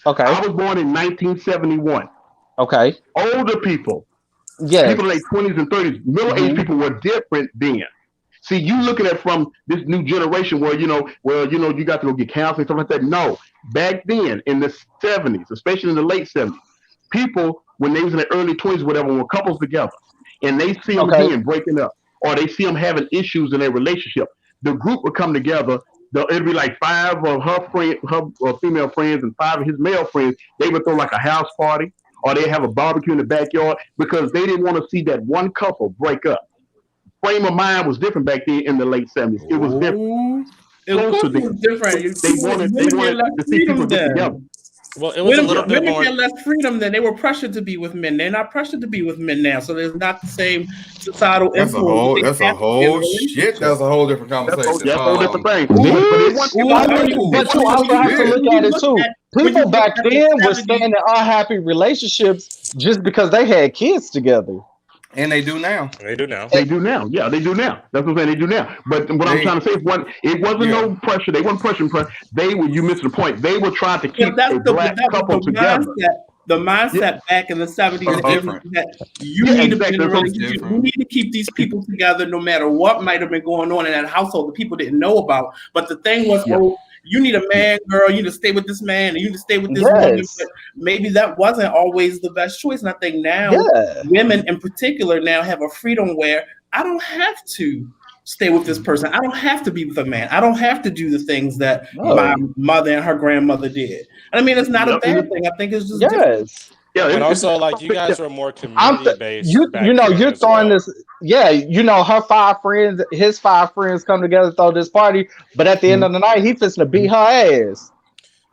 Okay. I was born in 1971. Okay. Older people. Yeah. People in their 20s and 30s. Middle-aged people were different then. See, you looking at from this new generation where, you got to go get counseling, stuff like that. No, back then in the 70s, especially in the late 70s, people, when they was in their early 20s, whatever, were couples together and they see them again breaking up or they see them having issues in their relationship, the group would come together. It'd be like 5 of her female friends and 5 of his male friends. They would throw like a house party or they'd have a barbecue in the backyard because they didn't want to see that one couple break up. Frame of mind was different back then in the late 70s. It was different. It was different. They wanted to see people get together. Well, it was a little bit more. Women had less freedom then. They were pressured to be with men. They're not pressured to be with men now. So there's not the same societal influence. That's a whole different conversation. That's a whole different thing. But you also have to look at it too. People back then were staying in unhappy relationships just because they had kids together. And they do now. Yeah, they do now. That's what I'm saying. They do now. But what I'm trying to say is, it wasn't no pressure. They weren't pushing. You missed the point. They were trying to keep a black couple together. The mindset back in the 70s is different. You need to be in a relationship. You need to keep these people together no matter what might have been going on in that household that people didn't know about. But the thing was, you need a man, girl. You need to stay with this man, and you need to stay with this woman. But maybe that wasn't always the best choice. And I think now women in particular now have a freedom where I don't have to stay with this person. I don't have to be with a man. I don't have to do the things that my mother and her grandmother did. And I mean, it's not a bad thing. I think it's just different. Yeah, and also, like, you guys were more community-based. You're throwing this. Yeah, her 5 friends, his 5 friends come together, throw this party, but at the end of the night, he fixing to beat her ass.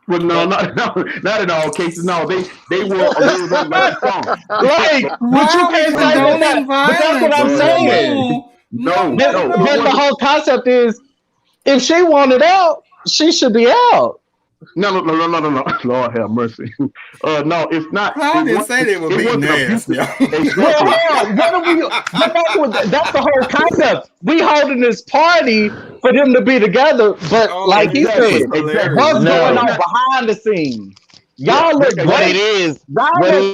Well, no, not in all cases. No, they were very strong. Like, but you can't say that. But that's what I'm saying. No. But the whole concept is, if she wanted out, she should be out. No. Lord have mercy. No, it's not. I didn't say they were being nasty. That's the whole concept. We holding this party for them to be together, but like he said, what's going on behind the scenes? Y'all look great. What it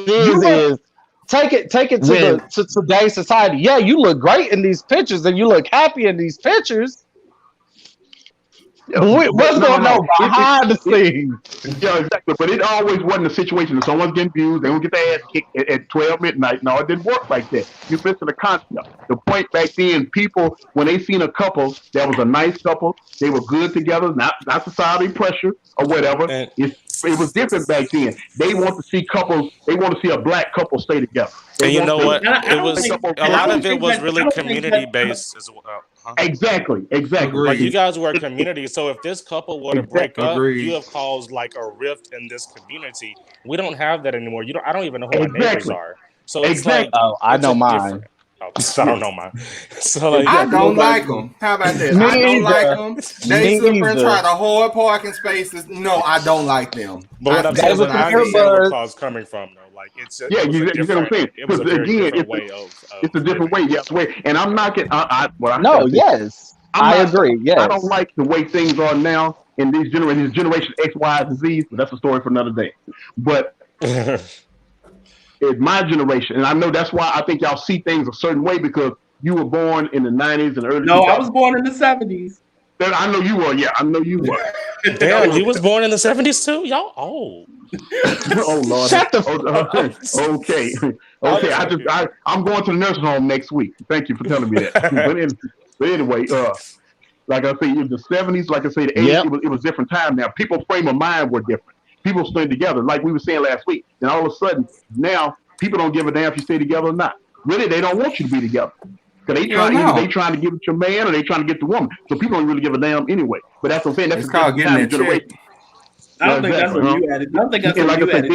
is take it to today's society. Yeah, you look great in these pictures, and you look happy in these pictures. What's going on behind the scenes? Yeah, exactly. But it always wasn't a situation that someone's getting abused, they would get their ass kicked at 12 midnight. No, it didn't work like that. You're missing the concept. The point back then, people, when they seen a couple that was a nice couple, they were good together, not society pressure or whatever. It was different back then. They want to see couples. They want to see a black couple stay together. And you know what? It was a lot of it was really community based as well. Huh? Exactly. Like you guys were a community, so if this couple were to break up, you have caused like a rift in this community. We don't have that anymore. I don't even know who my neighbors are. So it's like, I know mine. I don't know mine. So like, I don't like them. How about that? I don't like them. They sit and try to hoard parking spaces. No, I don't like them. But what I'm saying is, I understand where Paul's coming from, though. Like it's you see what I'm saying? It was a very different way of. It's a different way. Yes, way. And I'm knocking. I agree. Yes, I don't like the way things are now in these generation X, Y, and Z. But that's a story for another day. But it's my generation, and I know that's why I think y'all see things a certain way because you were born in the 90s and early. No, 2000s. I was born in the 70s. I know you were. Yeah, I know you were. Damn, you was born in the 70s too? Y'all old. Oh Lord. Shut the Okay. I'm going to the nursing home next week. Thank you for telling me that. but anyway, like I say, in the 70s, like I say, the 80s, it was different time now. People's frame of mind were different. People stayed together, like we were saying last week. And all of a sudden, now people don't give a damn if you stay together or not. Really, they don't want you to be together. Because they trying to give it your man or they trying to get the woman. So people don't really give a damn anyway. But that's what I'm saying. That's called getting that generation. I don't think that's what you added. I don't think that's what you added.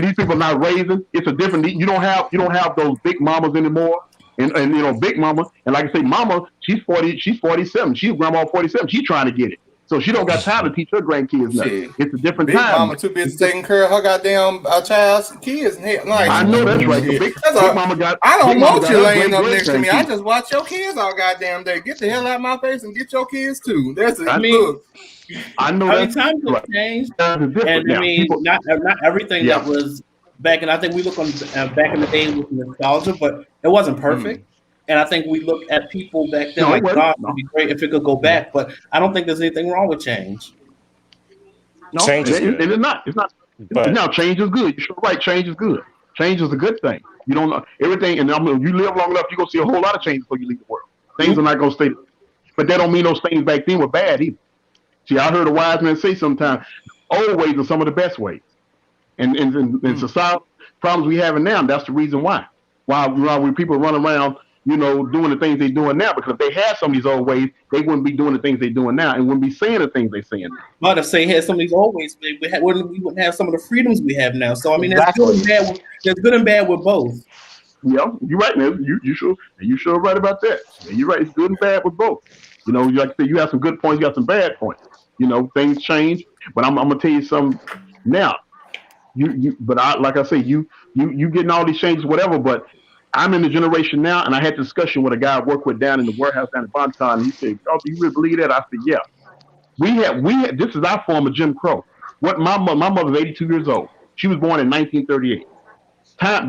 These people not raising. It's a different. You don't have those big mamas anymore. And you know, big mama. And like I say, mama, she's 40. She's 47. She's grandma 47. She's trying to get it. So she don't got time to teach her grandkids nothing. It's a different big time. Mama too busy taking care of her goddamn child's kids. And like, I know that's right. Big mama got. I don't want you laying up next to me. I just watch your kids all goddamn day. Get the hell out of my face and get your kids too. That's it. I know that's times have changed, and I mean, not everything that was back. And I think we look on back in the day with nostalgia, but it wasn't perfect. And I think we look at people back then God, it'd be great if it could go back. But I don't think there's anything wrong with change. No, change is good. It's not. No, change is good. You're sure right. Change is good. Change is a good thing. You don't know everything, and you live long enough, you're gonna see a whole lot of change before you leave the world. Things are not gonna stay, but that don't mean those things back then were bad either. See, I heard a wise man say sometimes, old ways are some of the best ways, and society problems we having now. That's the reason why when people run around, you know, doing the things they're doing now, because if they had some of these old ways, they wouldn't be doing the things they're doing now and wouldn't be saying the things they're saying now. But if they had some of these old ways, we wouldn't have some of the freedoms we have now. So I mean, that's good and bad. There's good and bad with both. Yeah, you're right, man. You sure right about that. Yeah, you're right. It's good and bad with both. You know, like I said, you have some good points, you have some bad points. You know, things change, but I'm gonna tell you something now. Like I say, you getting all these changes, whatever, but I'm in the generation now, and I had a discussion with a guy I work with down in the warehouse down in Bonton. He said, "Oh, do you really believe that?" I said, "Yeah." We had. This is our form of Jim Crow. What my mother's 82 years old. She was born in 1938.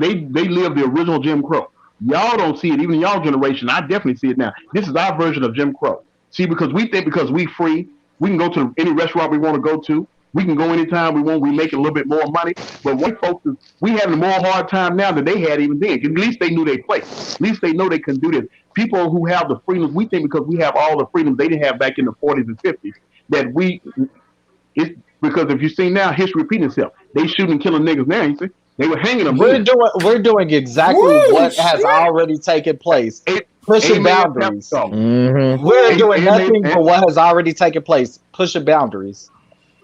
They lived the original Jim Crow. Y'all don't see it, even in y'all generation. I definitely see it now. This is our version of Jim Crow. See, because we think because we free, we can go to any restaurant we want to go to. We can go anytime we want. We make a little bit more money. But white folks, we having a more hard time now than they had even then. At least they knew their place. At least they know they can do this. People who have the freedoms, we think because we have all the freedoms they didn't have back in the 40s and 50s, it's because if you see now, history repeating itself. They shooting and killing niggas now, you see? They were hanging them. We're doing exactly what has already taken place. Pushing boundaries. Mm-hmm. We're doing nothing but what has already taken place. Pushing boundaries.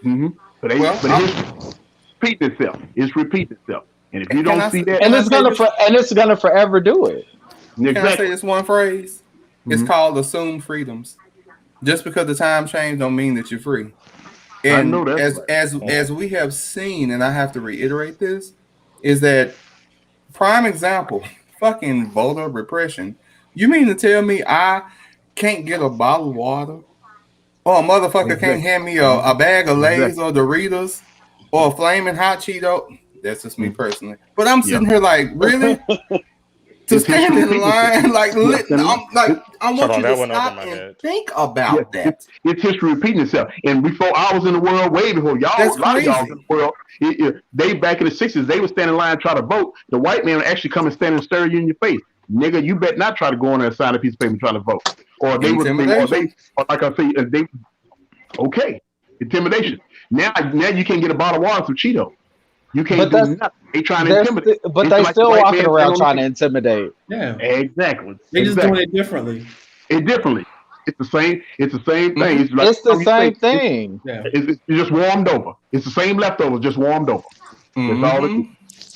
Mm-hmm. But it's repeating itself. It's repeating itself. And if you don't see that, and it's gonna forever do it. Exactly. Can I say this one phrase? It's called assumed freedoms. Just because the time changed don't mean that you're free. And I know that as we have seen, and I have to reiterate this, is that prime example, fucking voter repression. You mean to tell me I can't get a bottle of water? Or a motherfucker can't hand me a bag of Lay's or Doritos or a flaming hot Cheeto? That's just me personally. But I'm sitting here like, really? To stand in line, I want you to stop and think about that. It's history repeating itself. And before I was in the world, way before y'all, a lot of y'all in the world, they back in the 60s, they would stand in line and try to vote. The white man would actually come and stand and stare you in your face. Nigga, you bet not try to go on there and sign a piece of paper and try to vote. Or they would say, or like I say, intimidation. Now you can't get a bottle of water from Cheeto. You can't But do nothing. They trying to intimidate. But they still walking around trying to intimidate. Yeah, exactly. They just doing it differently. It's the same. It's the same thing. It's the same thing. It's just warmed over. It's the same leftovers, just warmed over. That's all it is.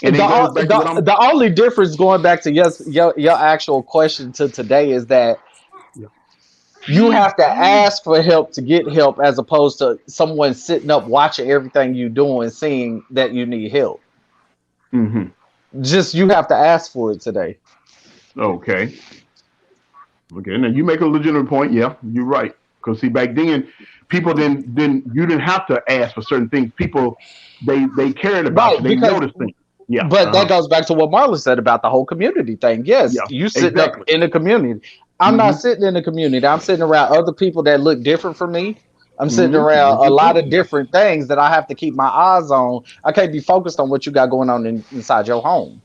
And the only difference, going back to your actual question to today, is that you have to ask for help to get help, as opposed to someone sitting up watching everything you do and seeing that you need help. Just you have to ask for it today. Okay. Now you make a legitimate point. Yeah, you're right. Because see, back then, people didn't you didn't have to ask for certain things. People they cared about you. They noticed things. Yeah. But that goes back to what Marlon said about the whole community thing. Yes, you sit up in the community. I'm not sitting in the community. I'm sitting around other people that look different from me. I'm sitting around a lot of different things that I have to keep my eyes on. I can't be focused on what you got going on inside your home.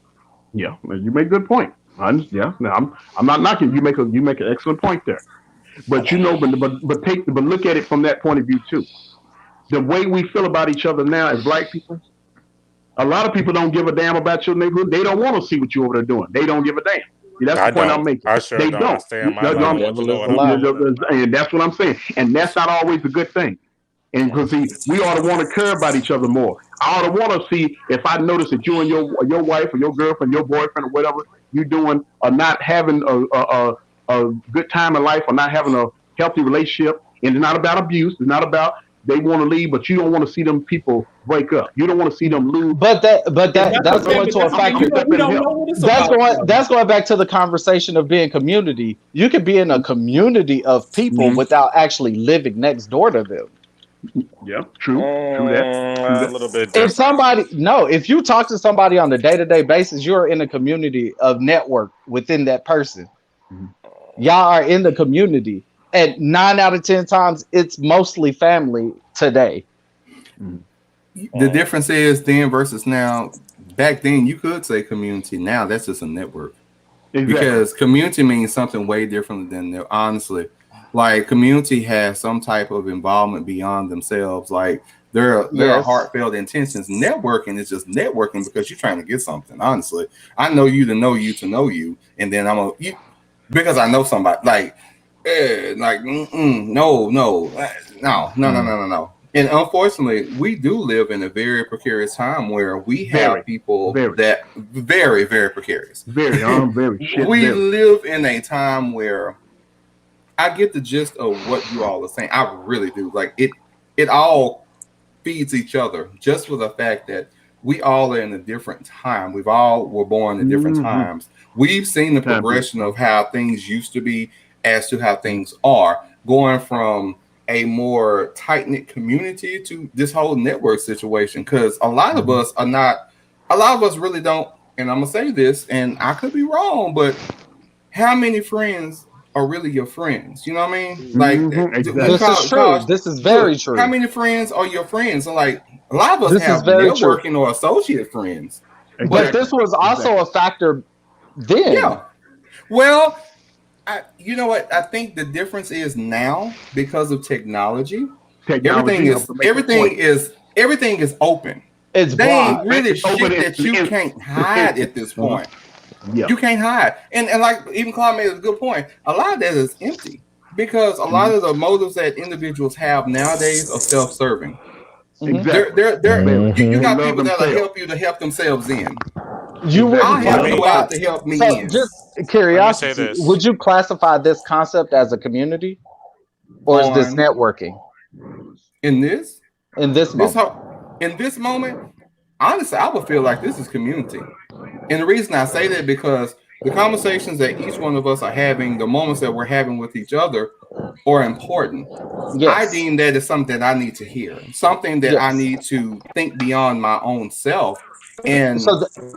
Yeah, you make a good point. Now I'm not knocking. You make an excellent point there. But but look at it from that point of view too. The way we feel about each other now as black people, a lot of people don't give a damn about your neighborhood. They don't want to see what you're over there doing. They don't give a damn. That's the point I'm making. I sure they don't. And that's what I'm saying. And that's not always a good thing. And because we ought to want to care about each other more. I ought to want to see if I notice that you and your wife or your girlfriend, your boyfriend or whatever you're doing are not having a good time in life or not having a healthy relationship. And it's not about abuse. It's not about they want to leave, but you don't want to see them people break up. You don't want to see them lose. But that's going to a factor. That's going back to the conversation of being community. You can be in a community of people without actually living next door to them. Yeah, true that. A little bit different. If you talk to somebody on a day-to-day basis, you're in a community of network within that person. Y'all are in the community. And 9 out of 10 times, it's mostly family today. The difference is then versus now. Back then, you could say community. Now, that's just a network. Exactly. Because community means something way different than honestly. Like, community has some type of involvement beyond themselves. Like, there are heartfelt intentions. Networking is just networking because you're trying to get something, honestly. I know you to know you to know you. And then because I know somebody. Like, no. And unfortunately, we do live in a very precarious time where we have people that very, very precarious. Very. We live in a time where I get the gist of what you all are saying. I really do. Like it all feeds each other just for the fact that we all are in a different time. We've all were born in different times. We've seen the progression of how things used to be as to how things are, going from a more tight-knit community to this whole network situation. Because a lot of us really don't, and I'm gonna say this, and I could be wrong, but how many friends are really your friends? You know what I mean? Like this is true. This is very true. How many friends are your friends? And like a lot of us have networking or associate friends. But this was also a factor then. Yeah. Well, you know what? I think the difference is now because of technology. Everything is open. It's they ain't really shit that you can't hide at this point. Yeah. You can't hide. And like even Claude made a good point. A lot of that is empty because a lot of the motives that individuals have nowadays are self-serving. Exactly. You got people that'll help you to help themselves in. I have to go out to help me in. Just curiosity, would you classify this concept as a community? Or is this networking? In this moment? In this moment, honestly, I would feel like this is community. And the reason I say that because the conversations that each one of us are having, the moments that we're having with each other are important. Yes. I deem that as something that I need to hear, something that I need to think beyond my own self. And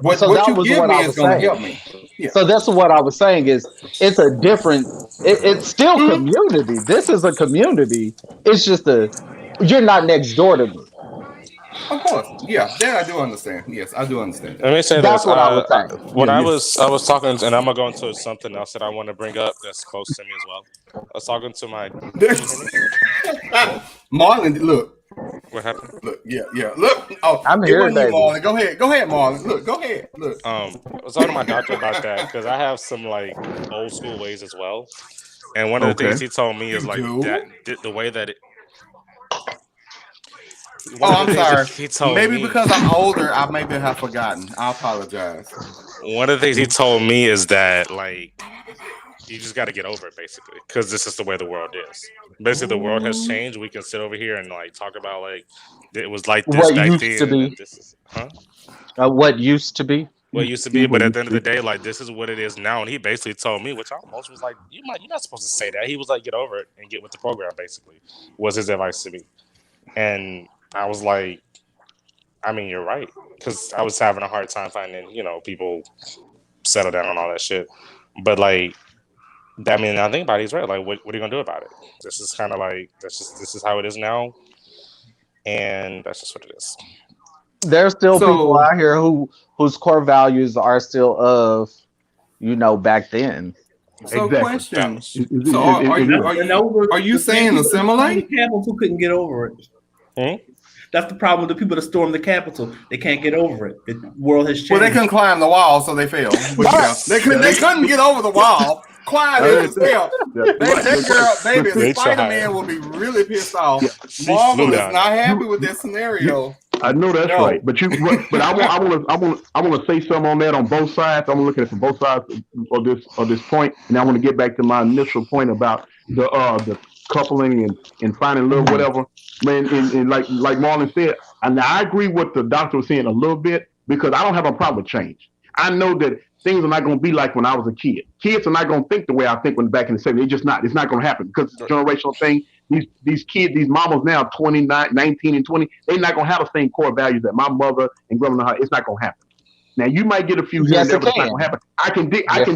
what you give me is going to help me. Yeah. So that's what I was saying is it's a different, it's still community. This is a community. It's just you're not next door to me. Of course, yeah, that I do understand. Yes, I do understand. Let me say that's this. What I was saying. When I was talking, and I'm gonna go into something else that I want to bring up that's close to me as well. I was talking to my Marlon. Look, What happened? Look, yeah. Look, oh, I'm it here, wasn't you, baby. Marlon. Go ahead, Marlon. Look, go ahead. Look. I was talking to my doctor about that because I have some like old school ways as well, and one of the things he told me is like that the way that it. I'm sorry. He told maybe me, because I'm older, I maybe have forgotten. I apologize. One of the things he told me is that like you just got to get over it, basically, because this is the way the world is. Basically, the world has changed. We can sit over here and like talk about like it was like this What back used then. to be. This is, What used to be. What used to be, but at the end of the day, like this is what it is now. And he basically told me, which I almost was like, you're not supposed to say that. He was like, get over it and get with the program. Basically, was his advice to me, and I was like, I mean, you're right, because I was having a hard time finding, people settle down on all that shit. But like, I mean, I think about it, he's right. Like, what are you gonna do about it? This is kind of like this is how it is now, and that's just what it is. There's still people out here whose core values are still of, back then. So, question. So are you saying assimilate? The Capitol couldn't get over it. That's the problem with the people that stormed the Capitol. They can't get over it. The world has changed. Well, they couldn't climb the wall, so they failed. They couldn't get over the wall. Climb it as hell. That girl, baby, Spider-Man will be really pissed off. Marvel is not happy with this scenario. I know that's right, but I want to say something on that on both sides. I'm looking at it from both sides of this point, and I want to get back to my initial point about the coupling and finding love, whatever. Man, and like Marlon said, and I agree with the doctor was saying a little bit, because I don't have a problem with change. I know that things are not going to be like when I was a kid. Kids are not going to think the way I think when back in the 70s. It's just not. It's not going to happen because it's a generational thing. These kids, these mamas now, 29, 19, and 20, they're not going to have the same core values that my mother and grandma had. It's not going to happen. Now, you might get a few here and there, but it's not going to happen. I can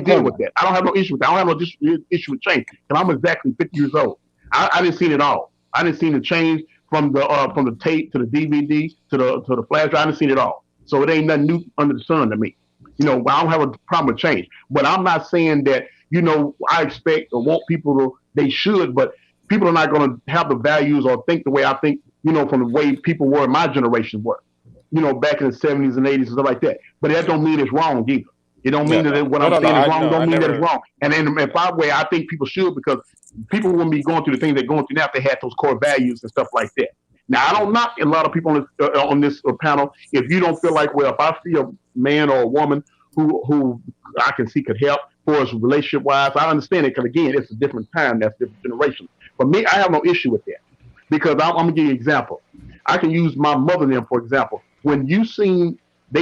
deal with that. I don't have no issue with that. I don't have no issue with change. And I'm exactly 50 years old. I didn't see it all. I didn't see the change from the tape to the DVD to the flash drive. I didn't see it all. So it ain't nothing new under the sun to me. I don't have a problem with change. But I'm not saying that, I expect or want people to, they should, but people are not going to have the values or think the way I think, from the way people were in my generation were, back in the 70s and 80s and stuff like that. But that don't mean it's wrong either. It don't mean that what I'm saying is wrong. Don't mean that it's wrong. And then if I think people should, because people wouldn't be going through the things they're going through now if they had those core values and stuff like that. Now, I don't knock a lot of people on this panel. If you don't feel like, well, if I see a man or a woman who I can see could help for us relationship-wise, I understand it, because, again, it's a different time. That's a different generation. For me, I have no issue with that, because I'm going to give you an example. I can use my mother and them, for example. When they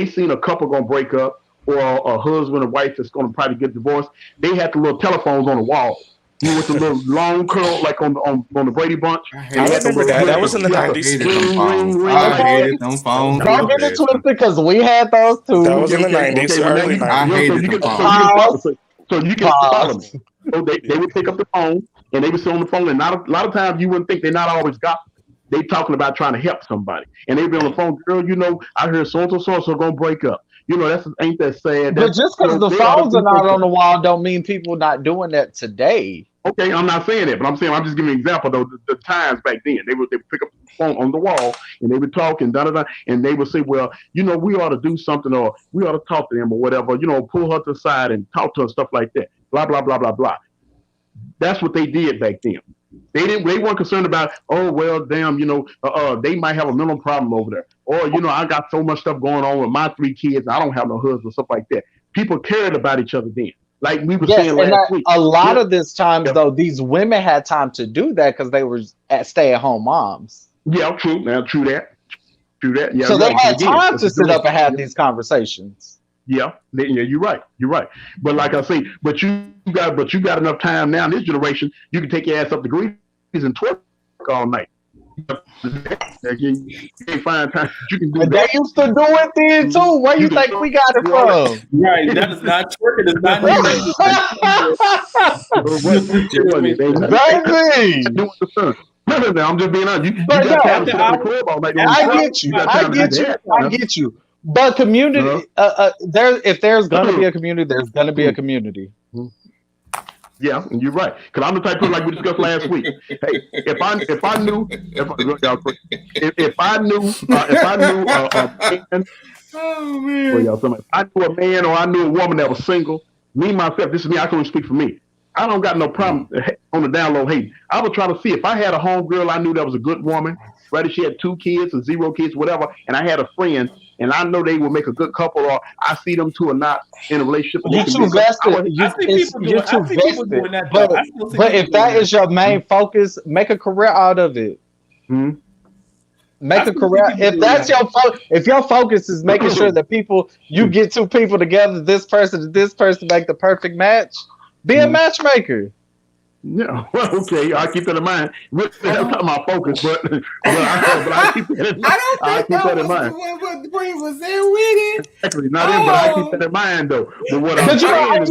seen a couple going to break up, or a husband and wife that's going to probably get divorced, they had the little telephones on the wall. With the little long curl, like on the Brady Bunch. I remember that. That was in the 90s. I hated them phones. Don't get it twisted, because we had those too. That was in the 90s, early 90s. I hated them phones. So you can follow me. So they would pick up the phone, and they would sit on the phone, and a lot of times you wouldn't think they're not always gossiping. They talking about trying to help somebody. And they'd be on the phone, girl, I heard so-and-so going to break up. Ain't that sad? But just because the phones are not on the wall don't mean people not doing that today. Okay, I'm not saying that, but I'm just giving an example, though. The times back then, they would pick up the phone on the wall, and they would talk, and da-da-da, and they would say, well, we ought to do something, or we ought to talk to them, or whatever, pull her to the side and talk to her, stuff like that, blah, blah, blah, blah, blah. That's what they did back then. They weren't concerned about, oh, well, damn, they might have a mental problem over there. Or, I got so much stuff going on with my 3 kids, I don't have no husband, stuff like that. People cared about each other then. Like we were saying last week. A lot of this times, though, these women had time to do that because they were stay-at-home moms. Yeah, true. Now, true that. Yeah, so they had time to sit up and have these conversations. Yeah, you're right. But like I say, but you got enough time now in this generation. You can take your ass up to Greece and twerk all night. You can't find time. You can do that. They used to do it then too. Where you think we got it from? Right, that is not twerking. It's not exactly. I'm just being honest. I get you. But community, if there's gonna be a community, there's gonna be a community. Yeah, you're right. Because I'm the type of person like we discussed last week. Hey, if I knew a man, Oh man. well, y'all, if I knew a man or I knew a woman that was single, me myself, this is me. I can only speak for me. I don't got no problem on the down low hating. I was trying to see if I had a homegirl I knew that was a good woman, whether she had 2 kids or 0 kids, whatever, and I had a friend, and I know they would make a good couple, or I see them two or not in a relationship. You're too vested. You're too vested. But if that is your main focus, make a career out of it. Make a career. If that's your focus, if your focus is making sure that you get 2 people together, this person and this person make the perfect match, be a matchmaker. Yeah, well, okay, I keep that in mind. That's not my focus, but I keep that in mind. I keep that in mind. What the brain was there with it? Exactly, not in, but I keep that in mind though. But what I'm saying is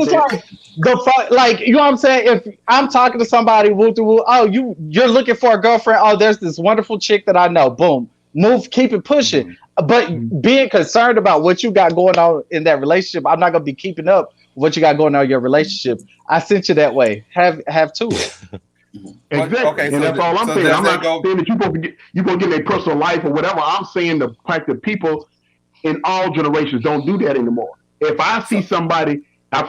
like you know what I'm saying. If I'm talking to somebody, you're looking for a girlfriend. Oh, there's this wonderful chick that I know. Boom, keep it pushing. But being concerned about what you got going on in that relationship, I'm not gonna be keeping up what you got going on in your relationship. I sent you that way. Have to it. Exactly. Okay, and that's all I'm saying. I'm not saying that you're gonna get in a personal life or whatever. I'm saying the fact that people in all generations don't do that anymore. If I see somebody, and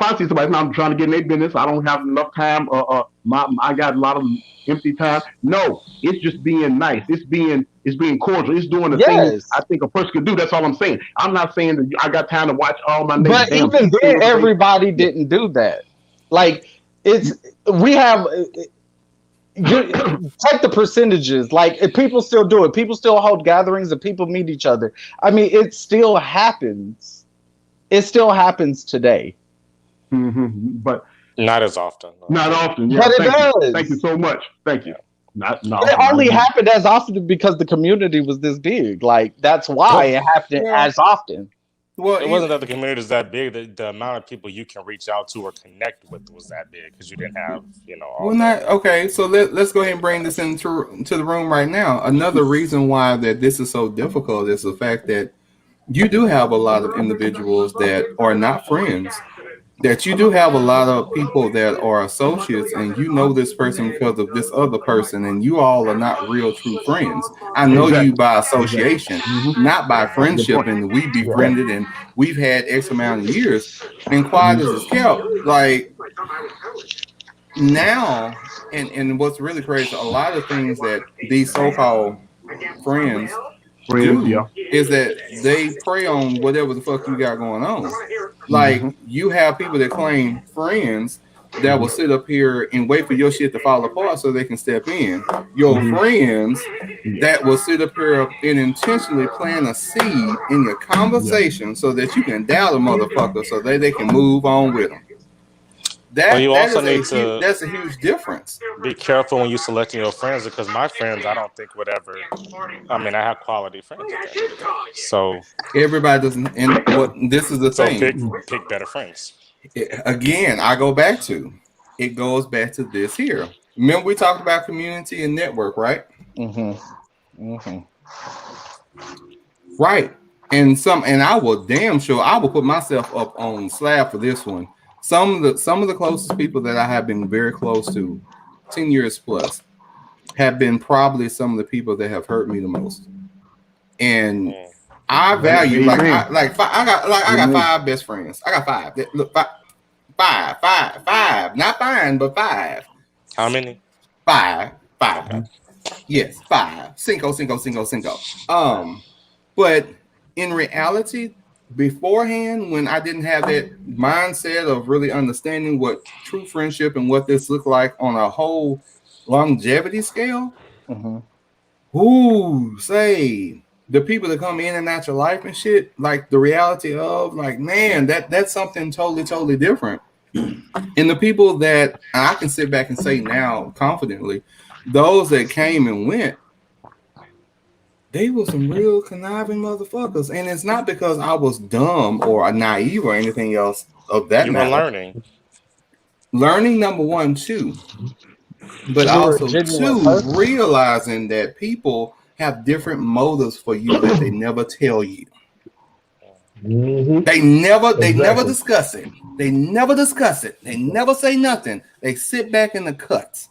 I'm trying to get in their business, I don't have enough time. I got a lot of empty time. No, it's just being nice. It's being cordial. It's doing the things I think a person could do. That's all I'm saying. I'm not saying that I got time to watch all my neighbors. But even then, everybody didn't do that. Like take the percentages. Like if people still do it. People still hold gatherings and people meet each other. I mean, it still happens. It still happens today. But not as often. Not often. Yeah, but it does. Thank you so much. Thank you. It only happened as often because the community was this big. Like that's why it happened as often. Well, it wasn't that the community is that big. The amount of people you can reach out to or connect with was that big because you didn't have, Okay, so let's go ahead and bring this into the room right now. Another reason why that this is so difficult is the fact that you do have a lot of individuals that are not friends. That you do have a lot of people that are associates, and you know this person because of this other person, and you all are not real true friends. I know you by association, not by friendship, and we befriended, and we've had X amount of years, and quiet as it's kept. Like now, and what's really crazy, a lot of things that these so-called friends do is that they prey on whatever the fuck you got going on. Like you have people that claim friends that will sit up here and wait for your shit to fall apart so they can step in. Your friends that will sit up here and intentionally plant a seed in your conversation so that you can doubt a motherfucker so that they can move on with them. That's a huge difference. Be careful when you're selecting your friends because my friends, I don't think would ever. I mean, I have quality friends. So everybody doesn't. And this is the thing. Pick better friends. Again, I go back to. It goes back to this here. Remember we talked about community and network, right? Right. And I will I will put myself up on slab for this one. Some of the closest people that I have been very close to, 10 years plus, have been probably some of the people that have hurt me the most. And I value I got 5 best friends. I got 5. Look, five. Not fine, but 5. How many? 5. Yes, 5. Cinco. But in reality, beforehand, when I didn't have that mindset of really understanding what true friendship and what this looked like on a whole longevity scale, say the people that come in and out your life and shit, like the reality of like, man, that's something totally different. And the people that I can sit back and say now confidently, those that came and went, they were some real conniving motherfuckers. And it's not because I was dumb or naive or anything else of that matter. You were learning number 1, 2. But also 2, realizing that people have different motives for you that they never tell you. Mm-hmm. They never discuss it. They never discuss it. They never say nothing. They sit back in the cuts.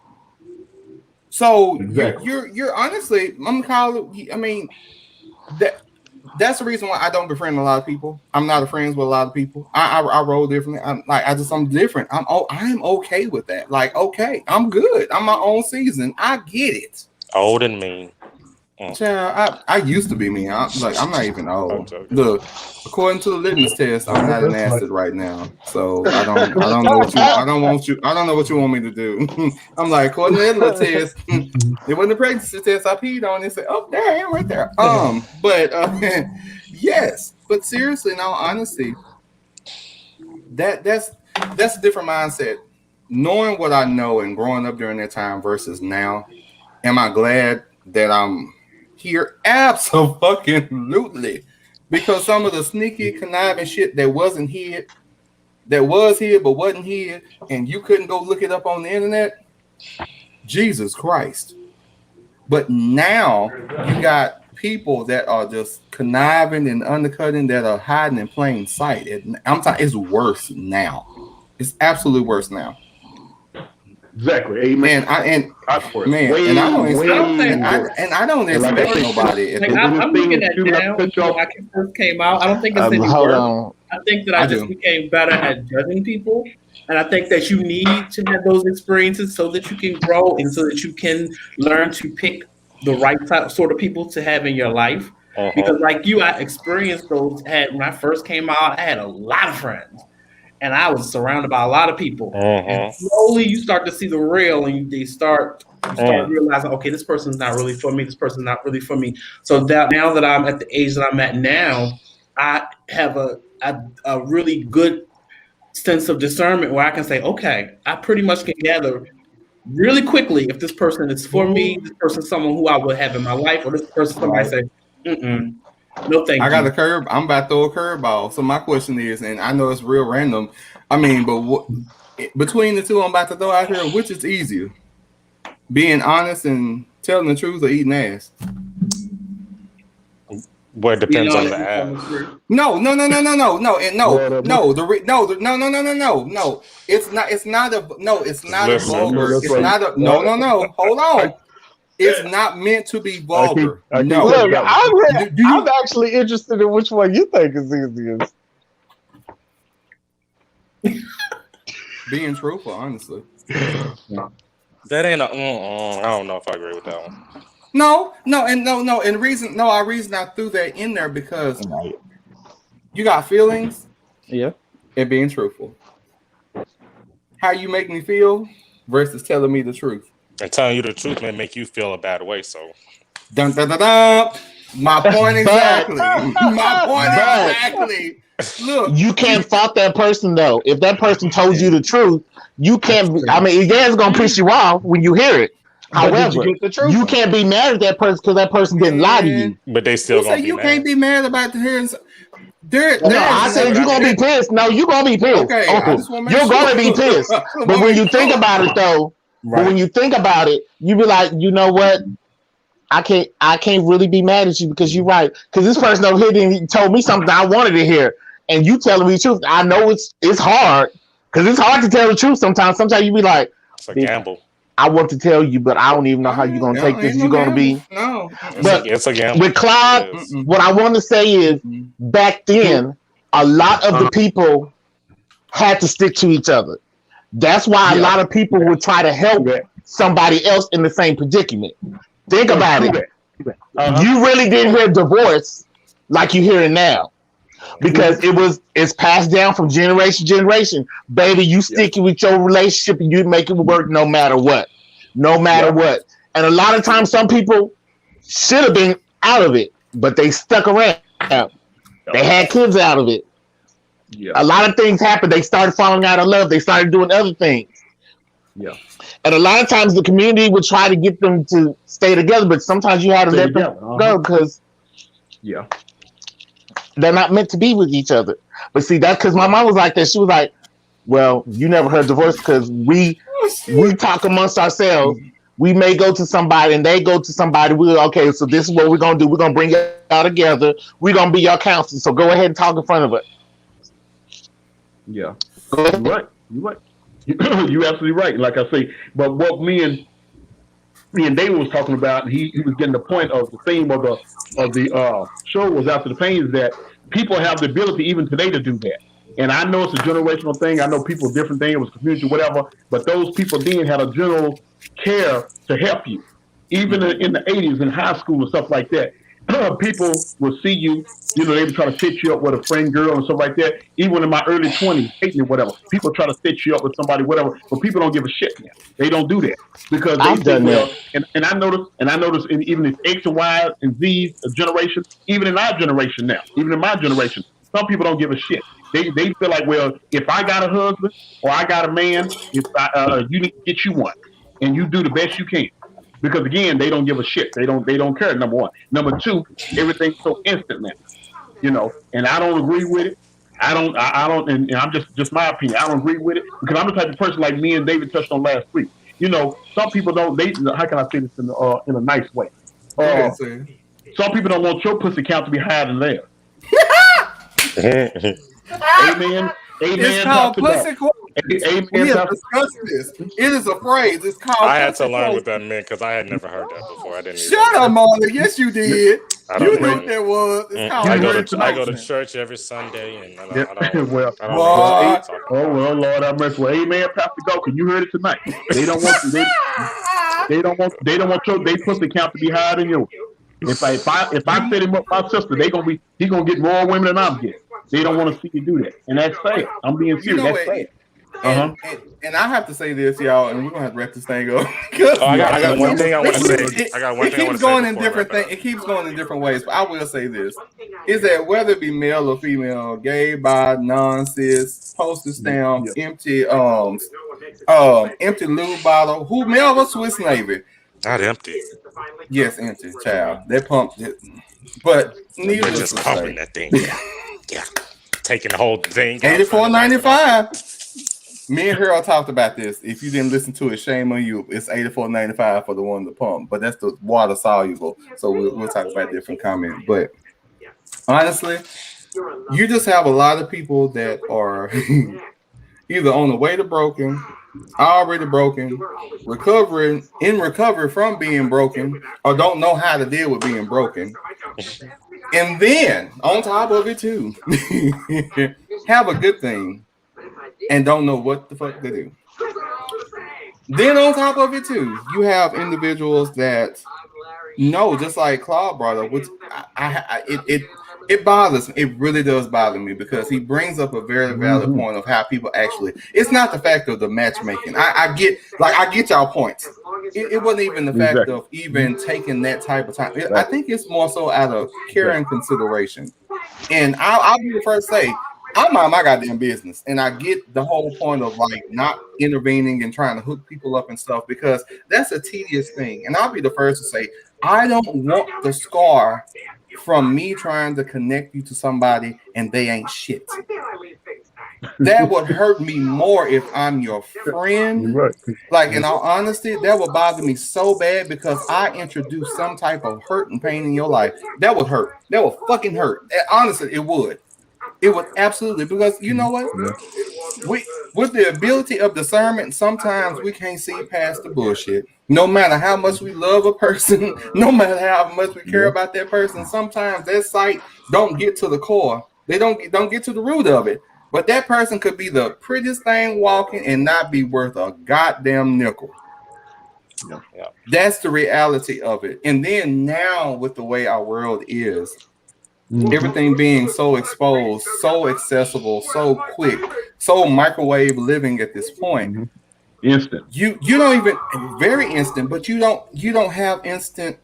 So you're honestly, I'm calling. I mean, that's the reason why I don't befriend a lot of people. I'm not friends with a lot of people. I roll differently. I'm different. I'm okay with that. Like, okay, I'm good. I'm my own season. I get it. Old and mean. Child, I used to be mean. I'm not even old. Look, according to the litmus test, I'm not an acid right now. So I don't know what you I don't know what you want me to do. I'm like, according to the litmus test, it wasn't a pregnancy test. I peed on it and said, oh, there I am right there. But yes, but seriously, in all honesty, that's a different mindset. Knowing what I know and growing up during that time versus now, am I glad that I'm here? Absolutely. Because some of the sneaky, conniving shit that was hid but wasn't hid, and you couldn't go look it up on the internet, Jesus Christ. But now you got people that are just conniving and undercutting, that are hiding in plain sight. I'm talking, it's worse now. It's absolutely worse now. Exactly. Amen. I don't expect nobody. I'm looking at now when I first came out. I don't think it's any worse. I think that I just became better at judging people, and I think that you need to have those experiences so that you can grow and so that you can learn to pick the right sort of people to have in your life. Because like you, I experienced those. When I first came out, I had a lot of friends. And I was surrounded by a lot of people. And slowly you start to see the real, and you start realizing, okay, this person's not really for me. This person's not really for me. So that now that I'm at the age that I'm at now, I have a really good sense of discernment where I can say, okay, I pretty much can gather really quickly if this person is for me, this person is someone who I would have in my life, or this person somebody say, no, thank you. I got a curve. I'm about to throw a curveball. So my question is, and I know it's real random. I mean, but between the two I'm about to throw out here, which is easier? Being honest and telling the truth, or eating ass? Well, it depends on the ass. No. It's not a vulgar. It's not a no. Hold on. It's not meant to be vulgar. No. Look, I'm actually interested in which one you think is easiest. Being truthful, honestly. That ain't I don't know if I agree with that one. No. And the reason I threw that in there because you got feelings. Yeah. And being truthful. How you make me feel versus telling me the truth. And telling you the truth may make you feel a bad way. So, dun, dun, dun, dun. My point exactly. Look, you can't fault that person though. If that person told you the truth, you can't. I mean, it's gonna piss you off when you hear it. However, you can't be mad at that person because that person didn't lie to you. But they still gonna be you mad. Can't be mad about the hearing. I said you're gonna be pissed. No, you're gonna be pissed. Okay, you're gonna be pissed. But when you think about it though. Right. But when you think about it, you be like, you know what? I can't really be mad at you because you're right. Because this person over here didn't told me something I wanted to hear, and you telling me the truth. I know it's hard because it's hard to tell the truth sometimes. Sometimes you be like, it's a gamble. I want to tell you, but I don't even know how you're gonna take this. You're gonna be but it's a gamble. With Claude, what I want to say is back then, a lot of the people had to stick to each other. That's why a lot of people would try to help somebody else in the same predicament. Think about it. You really didn't hear divorce like you hear it now. Because it's passed down from generation to generation. Baby, you stick with your relationship and you make it work no matter what. No matter what. And a lot of times some people should have been out of it, but they stuck around. They had kids out of it. Yeah. A lot of things happened. They started falling out of love. They started doing other things. Yeah. And a lot of times the community would try to get them to stay together, but sometimes you had to let them go because they're not meant to be with each other. But see, that's because my mom was like that. She was like, well, you never heard divorce because we talk amongst ourselves, We may go to somebody and they go to somebody. Okay, so this is what we're gonna do. We're gonna bring y'all together. We're gonna be your counsel. So go ahead and talk in front of us. Yeah, you're right. You're right. You're absolutely right. Like I say, but what me and David was talking about, he was getting the point of the theme of the show was after the pain is that people have the ability even today to do that. And I know it's a generational thing. I know people different things. It was community, whatever. But those people then had a general care to help you. Even in the 80s in high school and stuff like that, people would see you. You know, they would try to set you up with a friend girl and stuff like that. Even in my early 20s, 18 or whatever, people try to set you up with somebody, whatever. But people don't give a shit now. They don't do that because they think, well, and I noticed in even this X and Y and Z generation, even in our generation now, even in my generation, some people don't give a shit. They feel like, well, if I got a husband or I got a man, if you need to get you one, and you do the best you can, because again, they don't give a shit. They don't care. Number one. Number two, everything's so instant now, you know. And I don't agree with it. I don't. And I'm just my opinion. I don't agree with it because I'm the type of person like me and David touched on last week. You know, some people don't. How can I say this in a nice way? Some people don't want your pussy count to be higher than theirs. Amen. It's called pussy quote. We have discussed this. It is a phrase. It's called. I had to learn what that meant because I had never heard that before. I didn't. Shut up, Marlon. Yes, you did. You knew what that was. It's called I go to church every Sunday, and I don't Lord, I mess with Amen, Pastor Goku. You heard it tonight. They don't want you. They don't want your pussy count to be higher than yours. If I set him up, my sister, he gonna get more women than I'm getting. They don't want to see you do that, and that's sad. I'm being serious. That's sad. And I have to say this, y'all, and we're gonna have to wrap this thing up. I got one thing I want to say. It keeps going in different things. It keeps going in different ways. But I will say this: is that whether it be male or female, gay, bi, non-cis, postage stamp, empty lube bottle, whomever, Swiss Navy. Not empty. Yes, empty, child. They pumped it, but they're just pumping that thing. Yeah, taking the whole thing. $84.95. Me and Harold talked about this. If you didn't listen to it, shame on you. It's $84.95 for the one to pump, but that's the water soluble. So we'll talk about different comments. But honestly, you just have a lot of people that are either on the way to broken, already broken, recovery from being broken, or don't know how to deal with being broken. And then on top of it too, have a good thing and don't know what the fuck to do. Then on top of it too, you have individuals that know, just like Claude brought up, which it bothers me. It really does bother me because he brings up a very valid point of how people actually. It's not the fact of the matchmaking. I get y'all points. It wasn't even the fact of even taking that type of time. I think it's more so out of care and consideration. And I'll be the first to say, I mind my goddamn business, and I get the whole point of like not intervening and trying to hook people up and stuff because that's a tedious thing. And I'll be the first to say, I don't want the scar from me trying to connect you to somebody and they ain't shit. That would hurt me more if I'm your friend. Like, in all honesty, that would bother me so bad because I introduced some type of hurt and pain in your life. That would hurt. That would fucking hurt. Honestly, it would. It would absolutely, because you know what? With the ability of discernment, sometimes we can't see past the bullshit. No matter how much we love a person, no matter how much we care about that person, sometimes that sight don't get to the core. They don't get to the root of it. But that person could be the prettiest thing walking and not be worth a goddamn nickel. Yeah. That's the reality of it. And then now with the way our world is, everything being so exposed, so accessible, so quick, so microwave living at this point. Instant. You don't even very instant, but you don't have instant.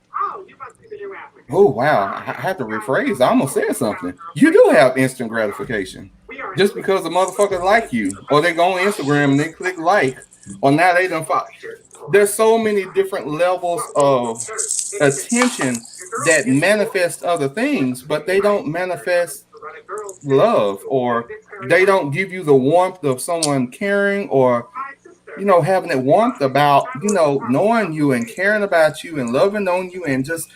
Oh wow, I have to rephrase. I almost said something. You do have instant gratification. Just because the motherfuckers like you, or they go on Instagram and they click like, or now they don't follow. There's so many different levels of attention that manifest other things, but they don't manifest love, or they don't give you the warmth of someone caring, or having that warmth about, knowing you and caring about you and loving on you and just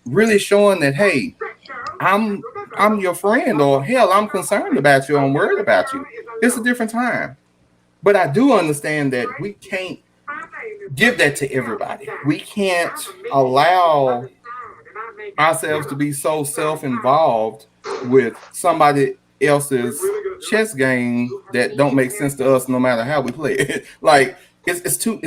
really showing that, hey, I'm your friend, or hell, I'm concerned about you, I'm worried about you. It's a different time. But I do understand that we can't give that to everybody. We can't allow ourselves to be so self-involved with somebody else's chess game that don't make sense to us no matter how we play it. Like it's too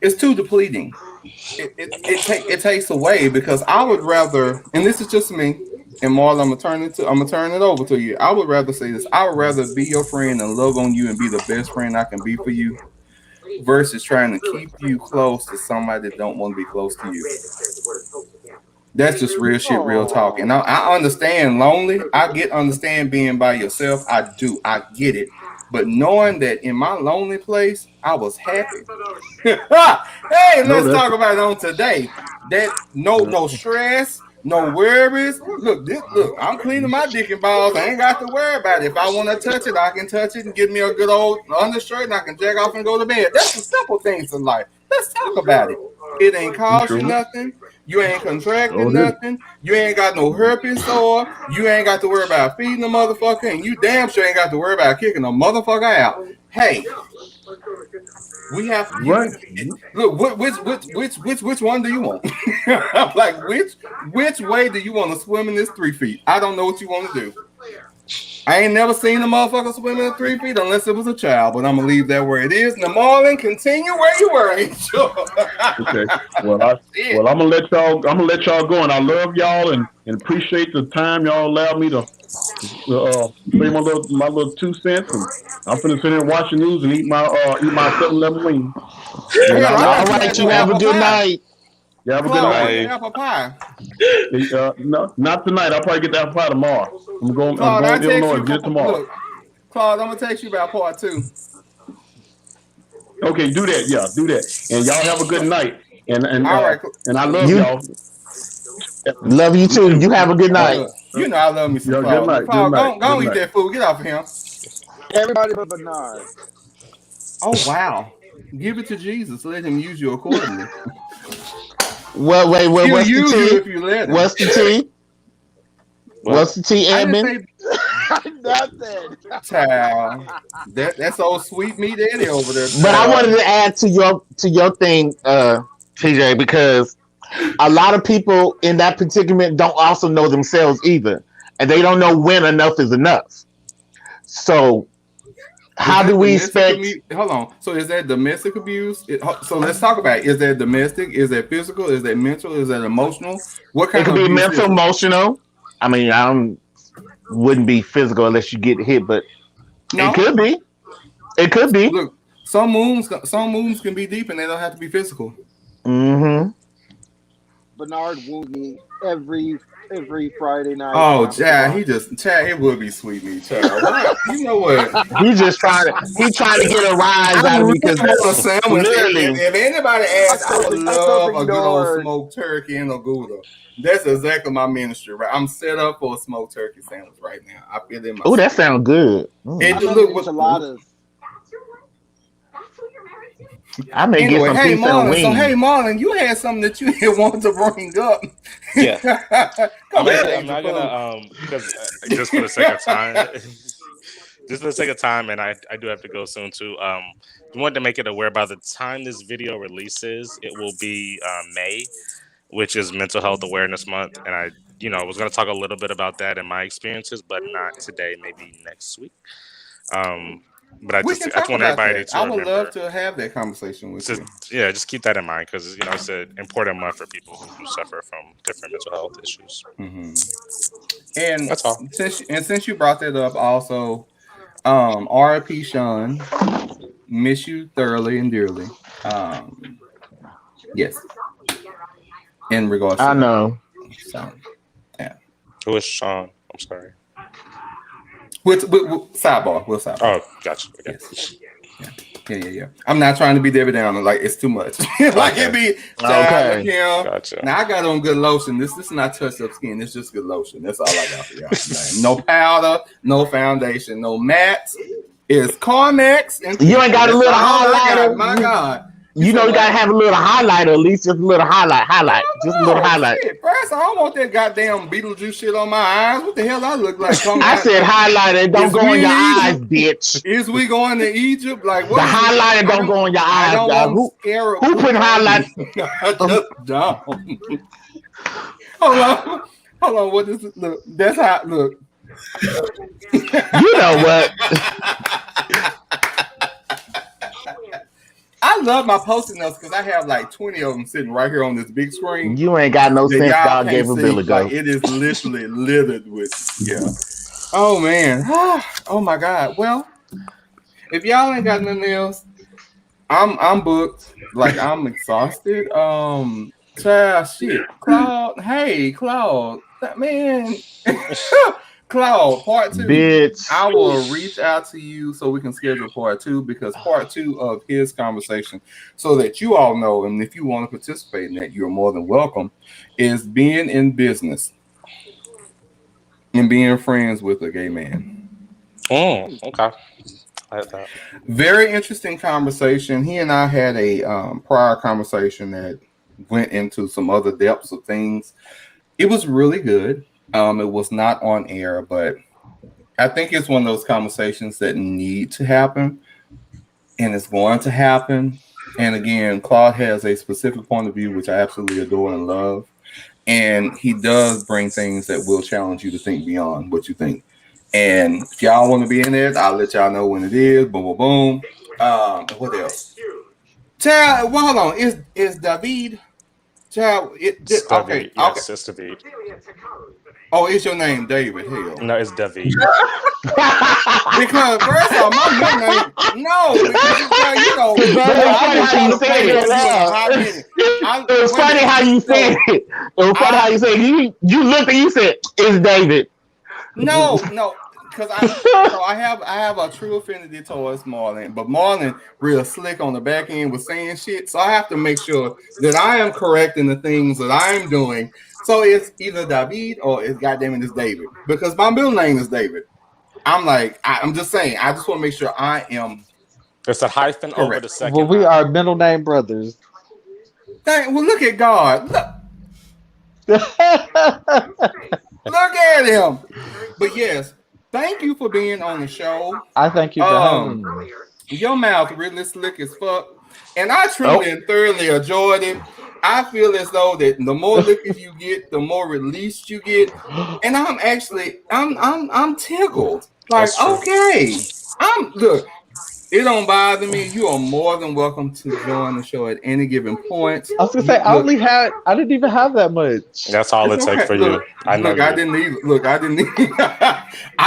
depleting. It takes away, because I would rather, and this is just me, and Marlon, I'm gonna turn it over to you. I would rather say this. I would rather be your friend and love on you and be the best friend I can be for you, versus trying to keep you close to somebody that don't want to be close to you. That's just real shit, real talk. And I understand lonely. I understand being by yourself. I do. I get it. But knowing that in my lonely place, I was happy. Hey, let's talk about it on today. That no stress, no worries. Look, I'm cleaning my dick and balls. I ain't got to worry about it. If I want to touch it, I can touch it and get me a good old undershirt, and I can jack off and go to bed. That's the simple things in life. Let's talk about it. It ain't cost you nothing. You ain't contracting nothing. You ain't got no herpes sore. You ain't got to worry about feeding a motherfucker, and you damn sure ain't got to worry about kicking a motherfucker out. Hey, we have to look. Which one do you want? Like which way do you want to swim in this 3 feet? I don't know what you want to do. I ain't never seen a motherfucker swimming in 3 feet unless it was a child, but I'm gonna leave that where it is. Now, Marlon, continue where you were, Angel. Okay. Well, I'm gonna let y'all go, and I love y'all and appreciate the time y'all allowed me to say my little 2 cents. And I'm finna sit here and watch the news and eat my 7-Eleven wings. All right, you have a good night. You have a good night. Apple pie. No, not tonight. I'll probably get the apple pie tomorrow. I'm going to Illinois to get it tomorrow. Look, Claude, I'm gonna text you about part 2. Okay, do that. Yeah, do that. And y'all have a good night. And all right. And I love y'all. Love you too. You have a good night. You know I love me some Claude. Good night. Claude, go eat that food. Get off of him. Everybody but Bernard. Oh wow. Give it to Jesus. Let him use you accordingly. Wait, what's the tea? What's the tea? What's the tea, Edmund? Nothing. Child. That's old sweet meat Eddie over there. But I wanted to add to your thing, TJ, because a lot of people in that predicament don't also know themselves either, and they don't know when enough is enough. So how do we expect? Hold on. So is that domestic abuse? So let's talk about it. Is that domestic? Is that physical? Is that mental? Is that emotional? What kind of abuse? It could be mental, emotional. I mean, wouldn't be physical unless you get hit, but it could be. It could be. Look, some wounds can be deep and they don't have to be physical. Mm-hmm. Bernard wounded me every Friday night. Oh, Chad, it would be sweet meat, Chad. You know what? He's trying to get a rise out of me because if anybody asks, I would love a good old smoked turkey and a Gouda. That's exactly my ministry, right? I'm set up for a smoked turkey sandwich right now. I feel it. Oh, that sounds good. I may get some pizza and wings. So, hey, Marlon, you had something that you wanted to bring up. Yeah. I'm not gonna because just for the sake of time. Just for the sake of time, and I do have to go soon too. We wanted to make it aware by the time this video releases, it will be May, which is Mental Health Awareness Month, and I was going to talk a little bit about that and my experiences, but not today. Maybe next week. But I just want everybody to. I would love to have that conversation with you. Yeah, just keep that in mind because it's an important month for people who suffer from different mental health issues. Mm-hmm. And that's all. Since you brought that up, also, R.I.P. Sean, miss you thoroughly and dearly. Yes. In regards to I know. So, yeah. Who is Sean? I'm sorry. Sidebar. We'll sidebar. Oh, gotcha. Okay. Yes. Yeah. I'm not trying to be Debbie Downer. Like, it's too much. Like, it be... Okay. Gotcha. Now, I got on good lotion. This is not touch-up skin. It's just good lotion. That's all I got for y'all. No powder, no foundation, no matte. is Carmex. And you ain't got a little highlighter. My God. You know you gotta have a little highlighter, at least just a little highlight, just a little highlight. Shit. First, I don't want that goddamn Beetlejuice shit on my eyes. What the hell I look like? I said highlighter, don't go in your eyes, bitch. Is we going to Egypt? Like what? The highlighter don't go in your eyes, y'all. Who put highlighter? Hold on. What is it? Look, that's how it look. You know what? I love my Post-it notes because I have like 20 of them sitting right here on this big screen. You ain't got no sense. God gave a bill ago. Like, it is literally littered with Oh man. Oh my God. Well, if y'all ain't got nothing else, I'm booked. Like I'm exhausted. Child, shit. Claude. Hey, Claude. Man. Claude, part 2. Bitch. I will reach out to you so we can schedule part 2 because part 2 of his conversation, so that you all know, and if you want to participate in that, you're more than welcome, is being in business and being friends with a gay man. Okay. I had that. Very interesting conversation. He and I had a prior conversation that went into some other depths of things. It was really good. It was not on air, but I think it's one of those conversations that need to happen, and it's going to happen. And again, Claude has a specific point of view, which I absolutely adore and love. And he does bring things that will challenge you to think beyond what you think. And if y'all want to be in it, I'll let y'all know when it is. Boom, boom, boom. What else? Child, well, hold on. Is David? Child, okay. Yes, it's David. Oh, it's your name, David. Hell. No, it's David. Because first off, my middle name, no, because you know, it was funny how you said it. It was funny how you said it. You looked and you said, "It's David." No, because I have a true affinity towards Marlon, but Marlon real slick on the back end with saying shit, so I have to make sure that I am correct in the things that I'm doing. So it's either David or it's goddamn it, it's David, because my middle name is David. I'm just saying, I just want to make sure I am. It's a hyphen correct. over the second. Well, we are middle name brothers. Well, look at God. Look at him. But yes, thank you for being on the show. I thank you for having me. Your mouth really slick as fuck, and I truly and thoroughly enjoyed it. I feel as though that the more liquor you get, the more release you get, and I'm tickled. Like, okay, look. It don't bother me. You are more than welcome to join the show at any given point. I was gonna say I didn't even have that much. That's all it takes for you. I know. I didn't either. I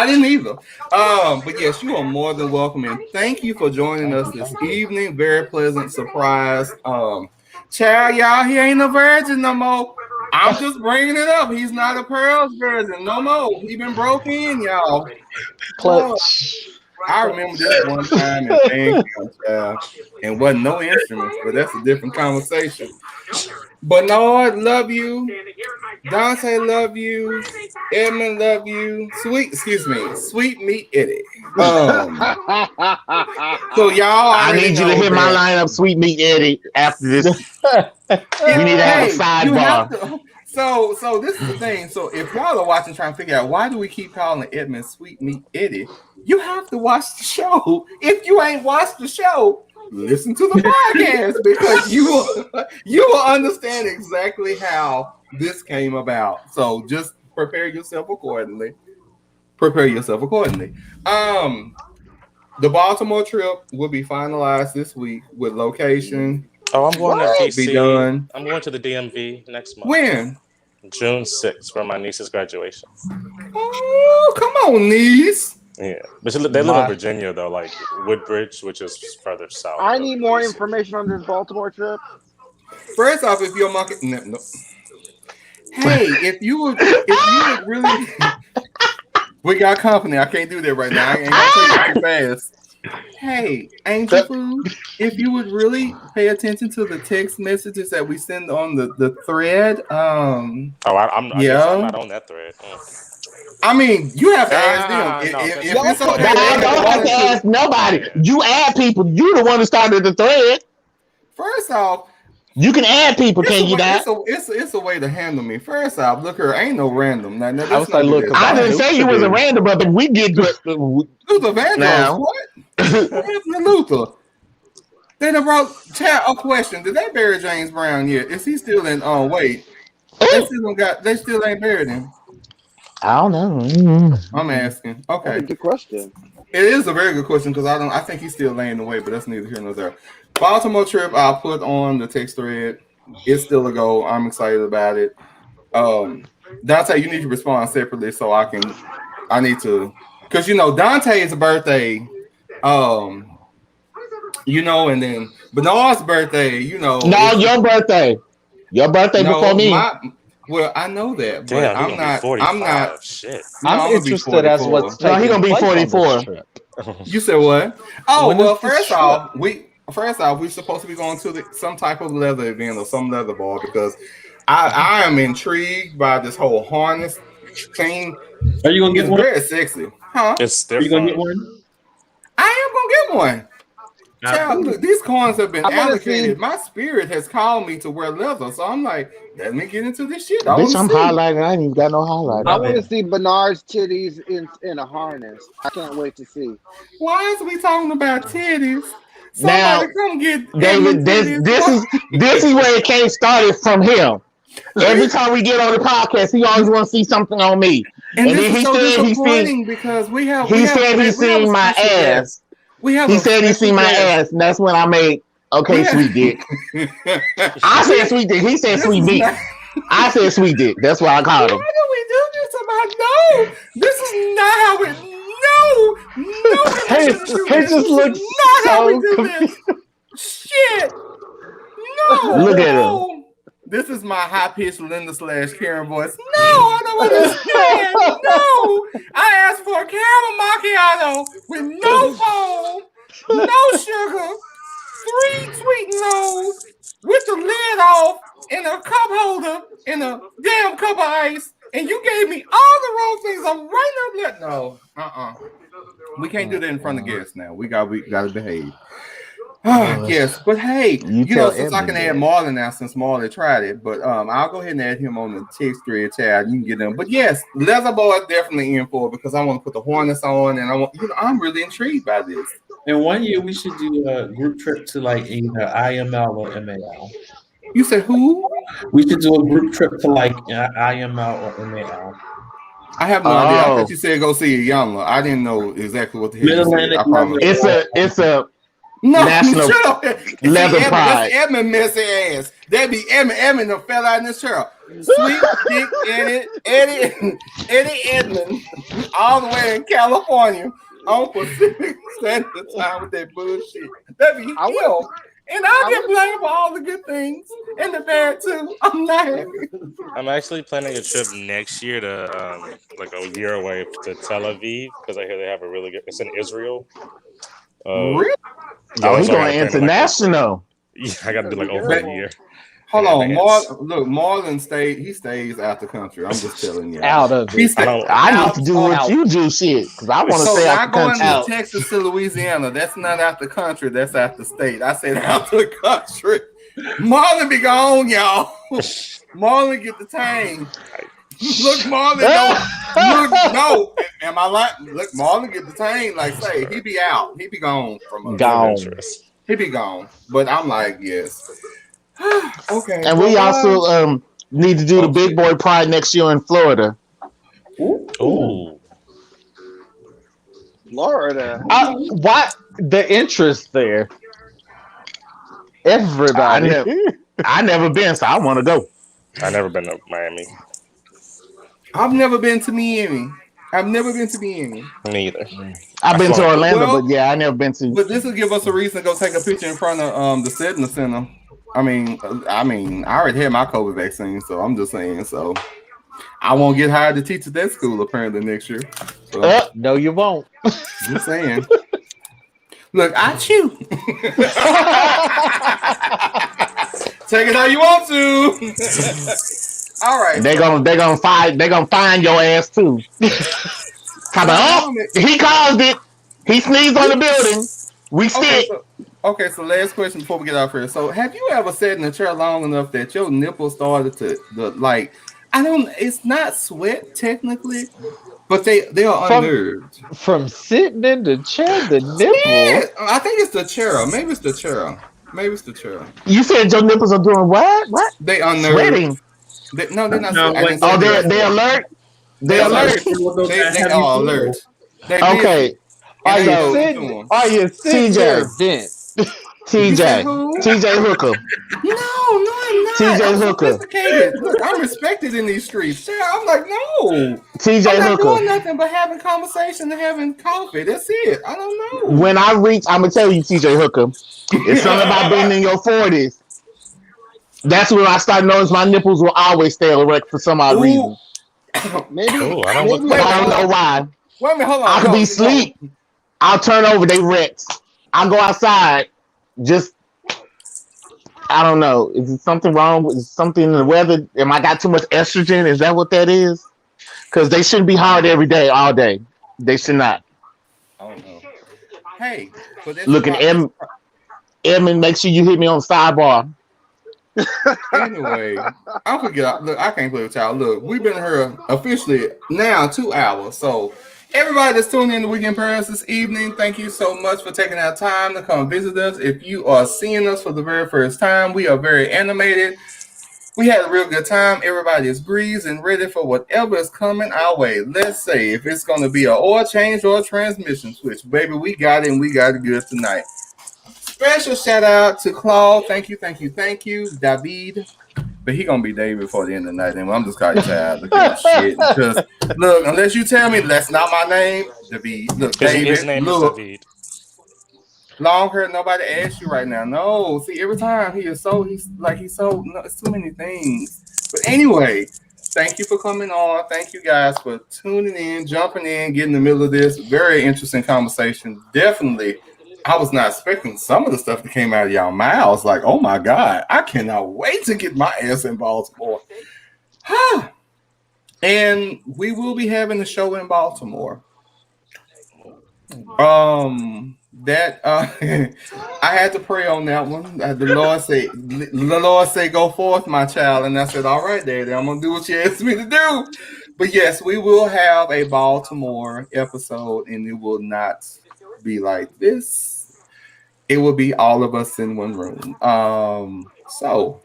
didn't either. But yes, you are more than welcome, and thank you for joining us this evening. Very pleasant surprise. Child, y'all, he ain't a virgin no more. I'm just bringing it up. He's not a Pearl's virgin no more. He been broke in, y'all. Clutch. I remember this one time in band and wasn't no instruments, but that's a different conversation. But Lord, love you. Dante, love you. Edmund, love you. Sweet Meat Eddie. So y'all, I need you to hit my lineup, Sweet Meat Eddie, after this. We need to have a sidebar. So this is the thing. So if y'all are watching, trying to figure out why do we keep calling Edmund Sweet Meat Eddie, you have to watch the show. If you ain't watched the show, listen to the podcast because you will understand exactly how this came about. So just prepare yourself accordingly. The Baltimore trip will be finalized this week with location. Oh, I'm going to DC. Be done. I'm going to the DMV next month. When? June 6th for my niece's graduation. Oh, come on, niece. Yeah, but they live in Virginia though, like Woodbridge, which is further south. I need more information on this Baltimore trip. First off, if you're monkey, no. Hey, if you would really, we got company. I can't do that right now. I ain't gonna take it too fast. Hey, Angel Food, if you would really pay attention to the text messages that we send on the thread. I'm not on that thread. I mean, you have to ask them. If it's okay, I don't have to ask nobody. You add people. You the one who started the thread. First off, you can add people. Can you not? It's a way to handle me. First off, look here, ain't no random. Now, I didn't say you was a random, but we get Luther Vandross. now. What happened to Luther? They done brought a question. Did they bury James Brown yet? Is he still in? Wait, they still ain't buried him. I don't know. I'm asking. Okay, that's a good question. It is a very good question because I think he's still laying away, but that's neither here nor there. Baltimore trip, I'll put on the text thread. It's still a go. I'm excited about it. Dante, you need to respond separately so I need to, because Dante's birthday, and then Bernard's birthday, No, your birthday. Your birthday before me. Well, I know that, but Damn, I'm not. Shit. I'm interested as what's taking he's gonna be 44. You said what? Oh, well, first off, we're supposed to be going to some type of leather event or some leather ball because I am intrigued by this whole harness thing. Are you gonna get one? Very sexy, huh? Are you gonna get one? I am gonna get one. Child, look, these coins have been allocated. My spirit has called me to wear leather, so I'm like, let me get into this shit. Bitch, I'm highlighting. I ain't even got no highlight. I want to see Bernard's titties in a harness. I can't wait to see. Why is we talking about titties? Somebody come get David. This is where it came started from him. Every time we get on the podcast, he always want to see something on me. And then he said he seen because he seen my ass. He said he seen my ass, and that's when I made sweet dick. I said sweet dick. He said sweet dick. I said sweet dick. That's why I called him. Why do we do this? No, this is not how it. No. He just looks so confused. Shit. No. Look at him. This is my high-pitched Linda/Karen voice. No, I don't understand. No. I asked for a caramel macchiato with no foam, no sugar, 3 sweeteners with the lid off in a cup holder in a damn cup of ice, and you gave me all the wrong things. I'm right up there. No, we can't do that in front of guests now. We gotta behave. Yes, but hey, since I can add Marlon now, since Marlon tried it, but I'll go ahead and add him on the text thread, Chad. You can get him. But yes, Leather Boy is definitely in for it because I want to put the harness on, and I'm really intrigued by this. And one year we should do a group trip to like either IML or MAL. You said who? We should do a group trip to like IML or MAL. I have no idea. I thought you said go see a Yamla. I didn't know exactly what the hell you said. I promise. It's a national leather pride. That's Edmund messy ass. That be Edmund that fell out in this chair. Sweet dick Eddie Edmund, all the way in California on Pacific Standard Time with that bullshit. That be him. And I'll get blamed for all the good things and the bad too. I'm not happy. I'm actually planning a trip next year to like a year away to Tel Aviv because I hear they have a really good. It's in Israel. Really? He's going international. I got to do like over a year. Hold on, Marlon stays out the country. I'm just telling you. Out of it. I need to do what you do, shit, because I want to stay out the country. Going to Texas to Louisiana, that's not out the country, that's out the state. I said out the country. Marlon be gone, y'all. Marlon get the tang. Look, Marlon, no. Am I like? Look, Marlon get the tang. Like, say, he be out. He be gone from gone. He be gone. But I'm like, yes. Okay. And we also need to do the Big Boy Pride next year in Florida. Ooh. Florida. What the interest there? Everybody. I never been, so I want to go. I never been to Miami. I've never been to Miami. Me either. I've been to Orlando, but yeah, I never been to. But this will give us a reason to go take a picture in front of the Sedna Center. I mean, I already had my COVID vaccine, so I'm just saying. So I won't get hired to teach at that school apparently next year. So, no, you won't. Just saying. Look, I chew. Take it how you want to. All right. They gonna find your ass too. How about, he caused it. He sneezed on the building. We sick. Okay, so last question before we get out here. So, have you ever sat in a chair long enough that your nipples started to it's not sweat technically, but they are unnerved. From sitting in the chair, the nipple. Yeah, I think it's the chair. Maybe it's the chair. You said your nipples are doing what? What? They unnerved. Sweating. They're not. They alert. They alert. They are alert. Okay. Are you sitting there, Vince? TJ Hooker. No, I'm not. TJ Hooker. Sophisticated. Look, I'm respected in these streets. I'm like, no. TJ I'm not Hooker. doing nothing but having conversation and having coffee. That's it. I don't know. When I reach, I'm gonna tell you, TJ Hooker. It's something about being in your 40s. That's when I start noticing my nipples will always stay erect for some odd reason. Maybe. I don't know why. Wait a minute, hold on. I could be asleep. I'll turn over, they wrecked. I'll go outside. Just, I don't know. Is it something wrong? Is something in the weather? Am I got too much estrogen? Is that what that is? Because they shouldn't be hard every day, all day. They should not. I don't know. Hey, look at Edmund, make sure you hit me on the sidebar. Anyway, I forget. Look, I can't play with y'all. Look, we've been here officially now 2 hours. So everybody that's tuning in to Weekend Paris this evening, thank you so much for taking our time to come visit us. If you are seeing us for the very first time, we are very animated. We had a real good time. Everybody is breezed and ready for whatever is coming our way. Let's say if it's going to be an oil change or a transmission switch, baby, we got it and we got it good tonight. Special shout out to Claude. Thank you, David. But he gonna be David before the end of the night. And I'm just calling you tired. Look at shit. Because look, unless you tell me that's not my name, David. Look, David. His name is David. Long hair. Nobody asked you right now. No. See, every time he's so. No, it's too many things. But anyway, thank you for coming on. Thank you guys for tuning in, jumping in, getting in the middle of this very interesting conversation. Definitely. I was not expecting some of the stuff that came out of y'all mouths. Like, oh my God, I cannot wait to get my ass in Baltimore. And we will be having a show in Baltimore. I had to pray on that one. The Lord say, go forth, my child. And I said, all right, Daddy, I'm gonna do what you asked me to do. But yes, we will have a Baltimore episode, and it will not be like this. It will be all of us in one room. So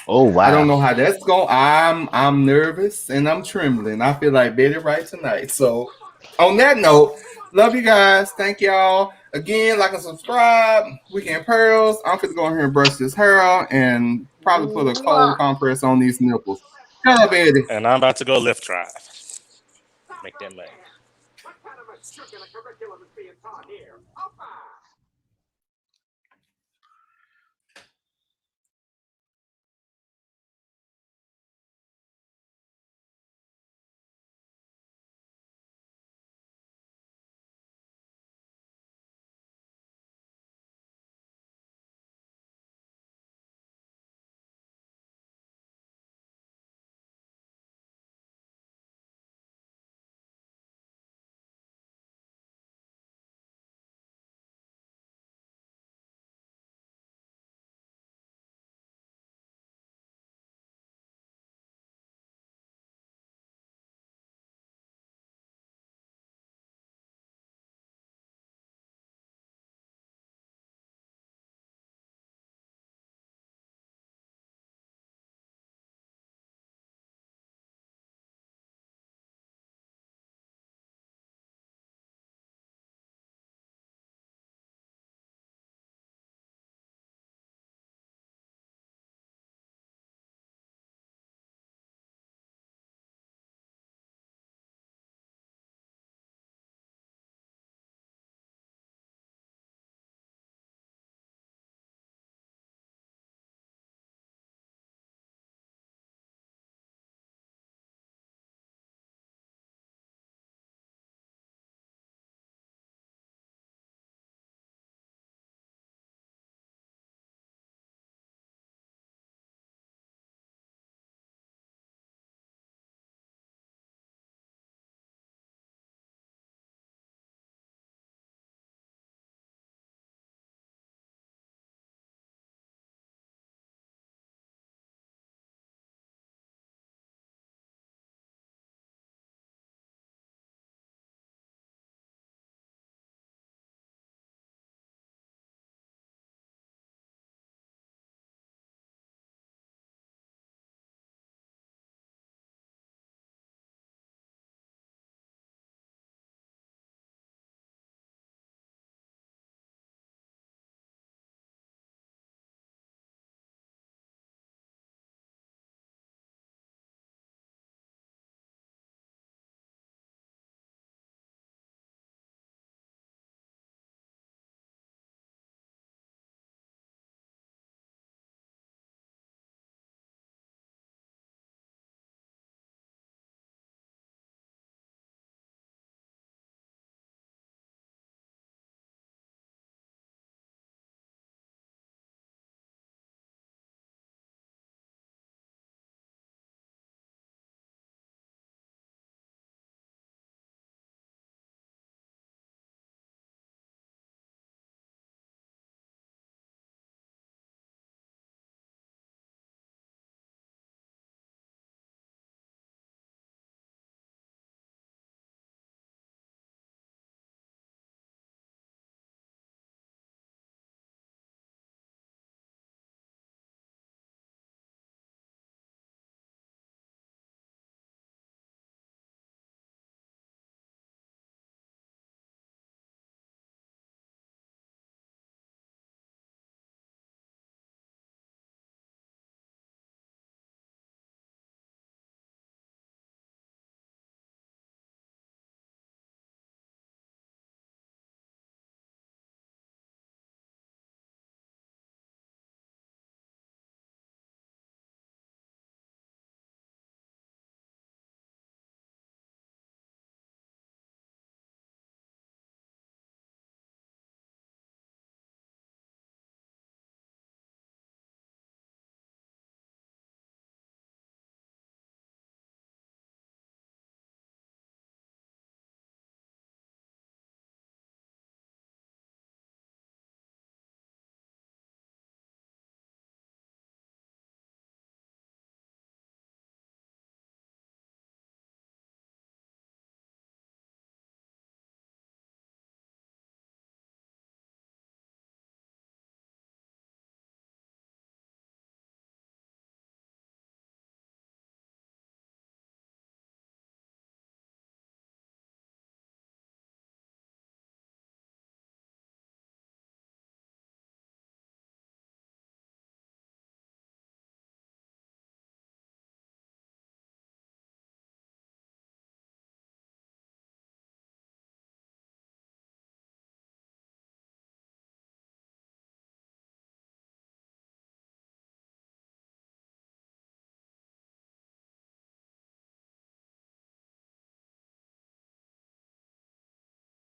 oh wow. I don't know how that's going. I'm nervous and I'm trembling. I feel like Betty Wright tonight. So on that note, love you guys. Thank y'all. Again, like and subscribe. Weekend Pearls. I'm gonna go in here and brush this hair out and probably put a cold compress on these nipples. Shut up, Eddie. And I'm about to go lift drive. Make that money. What kind of a curriculum is being taught here?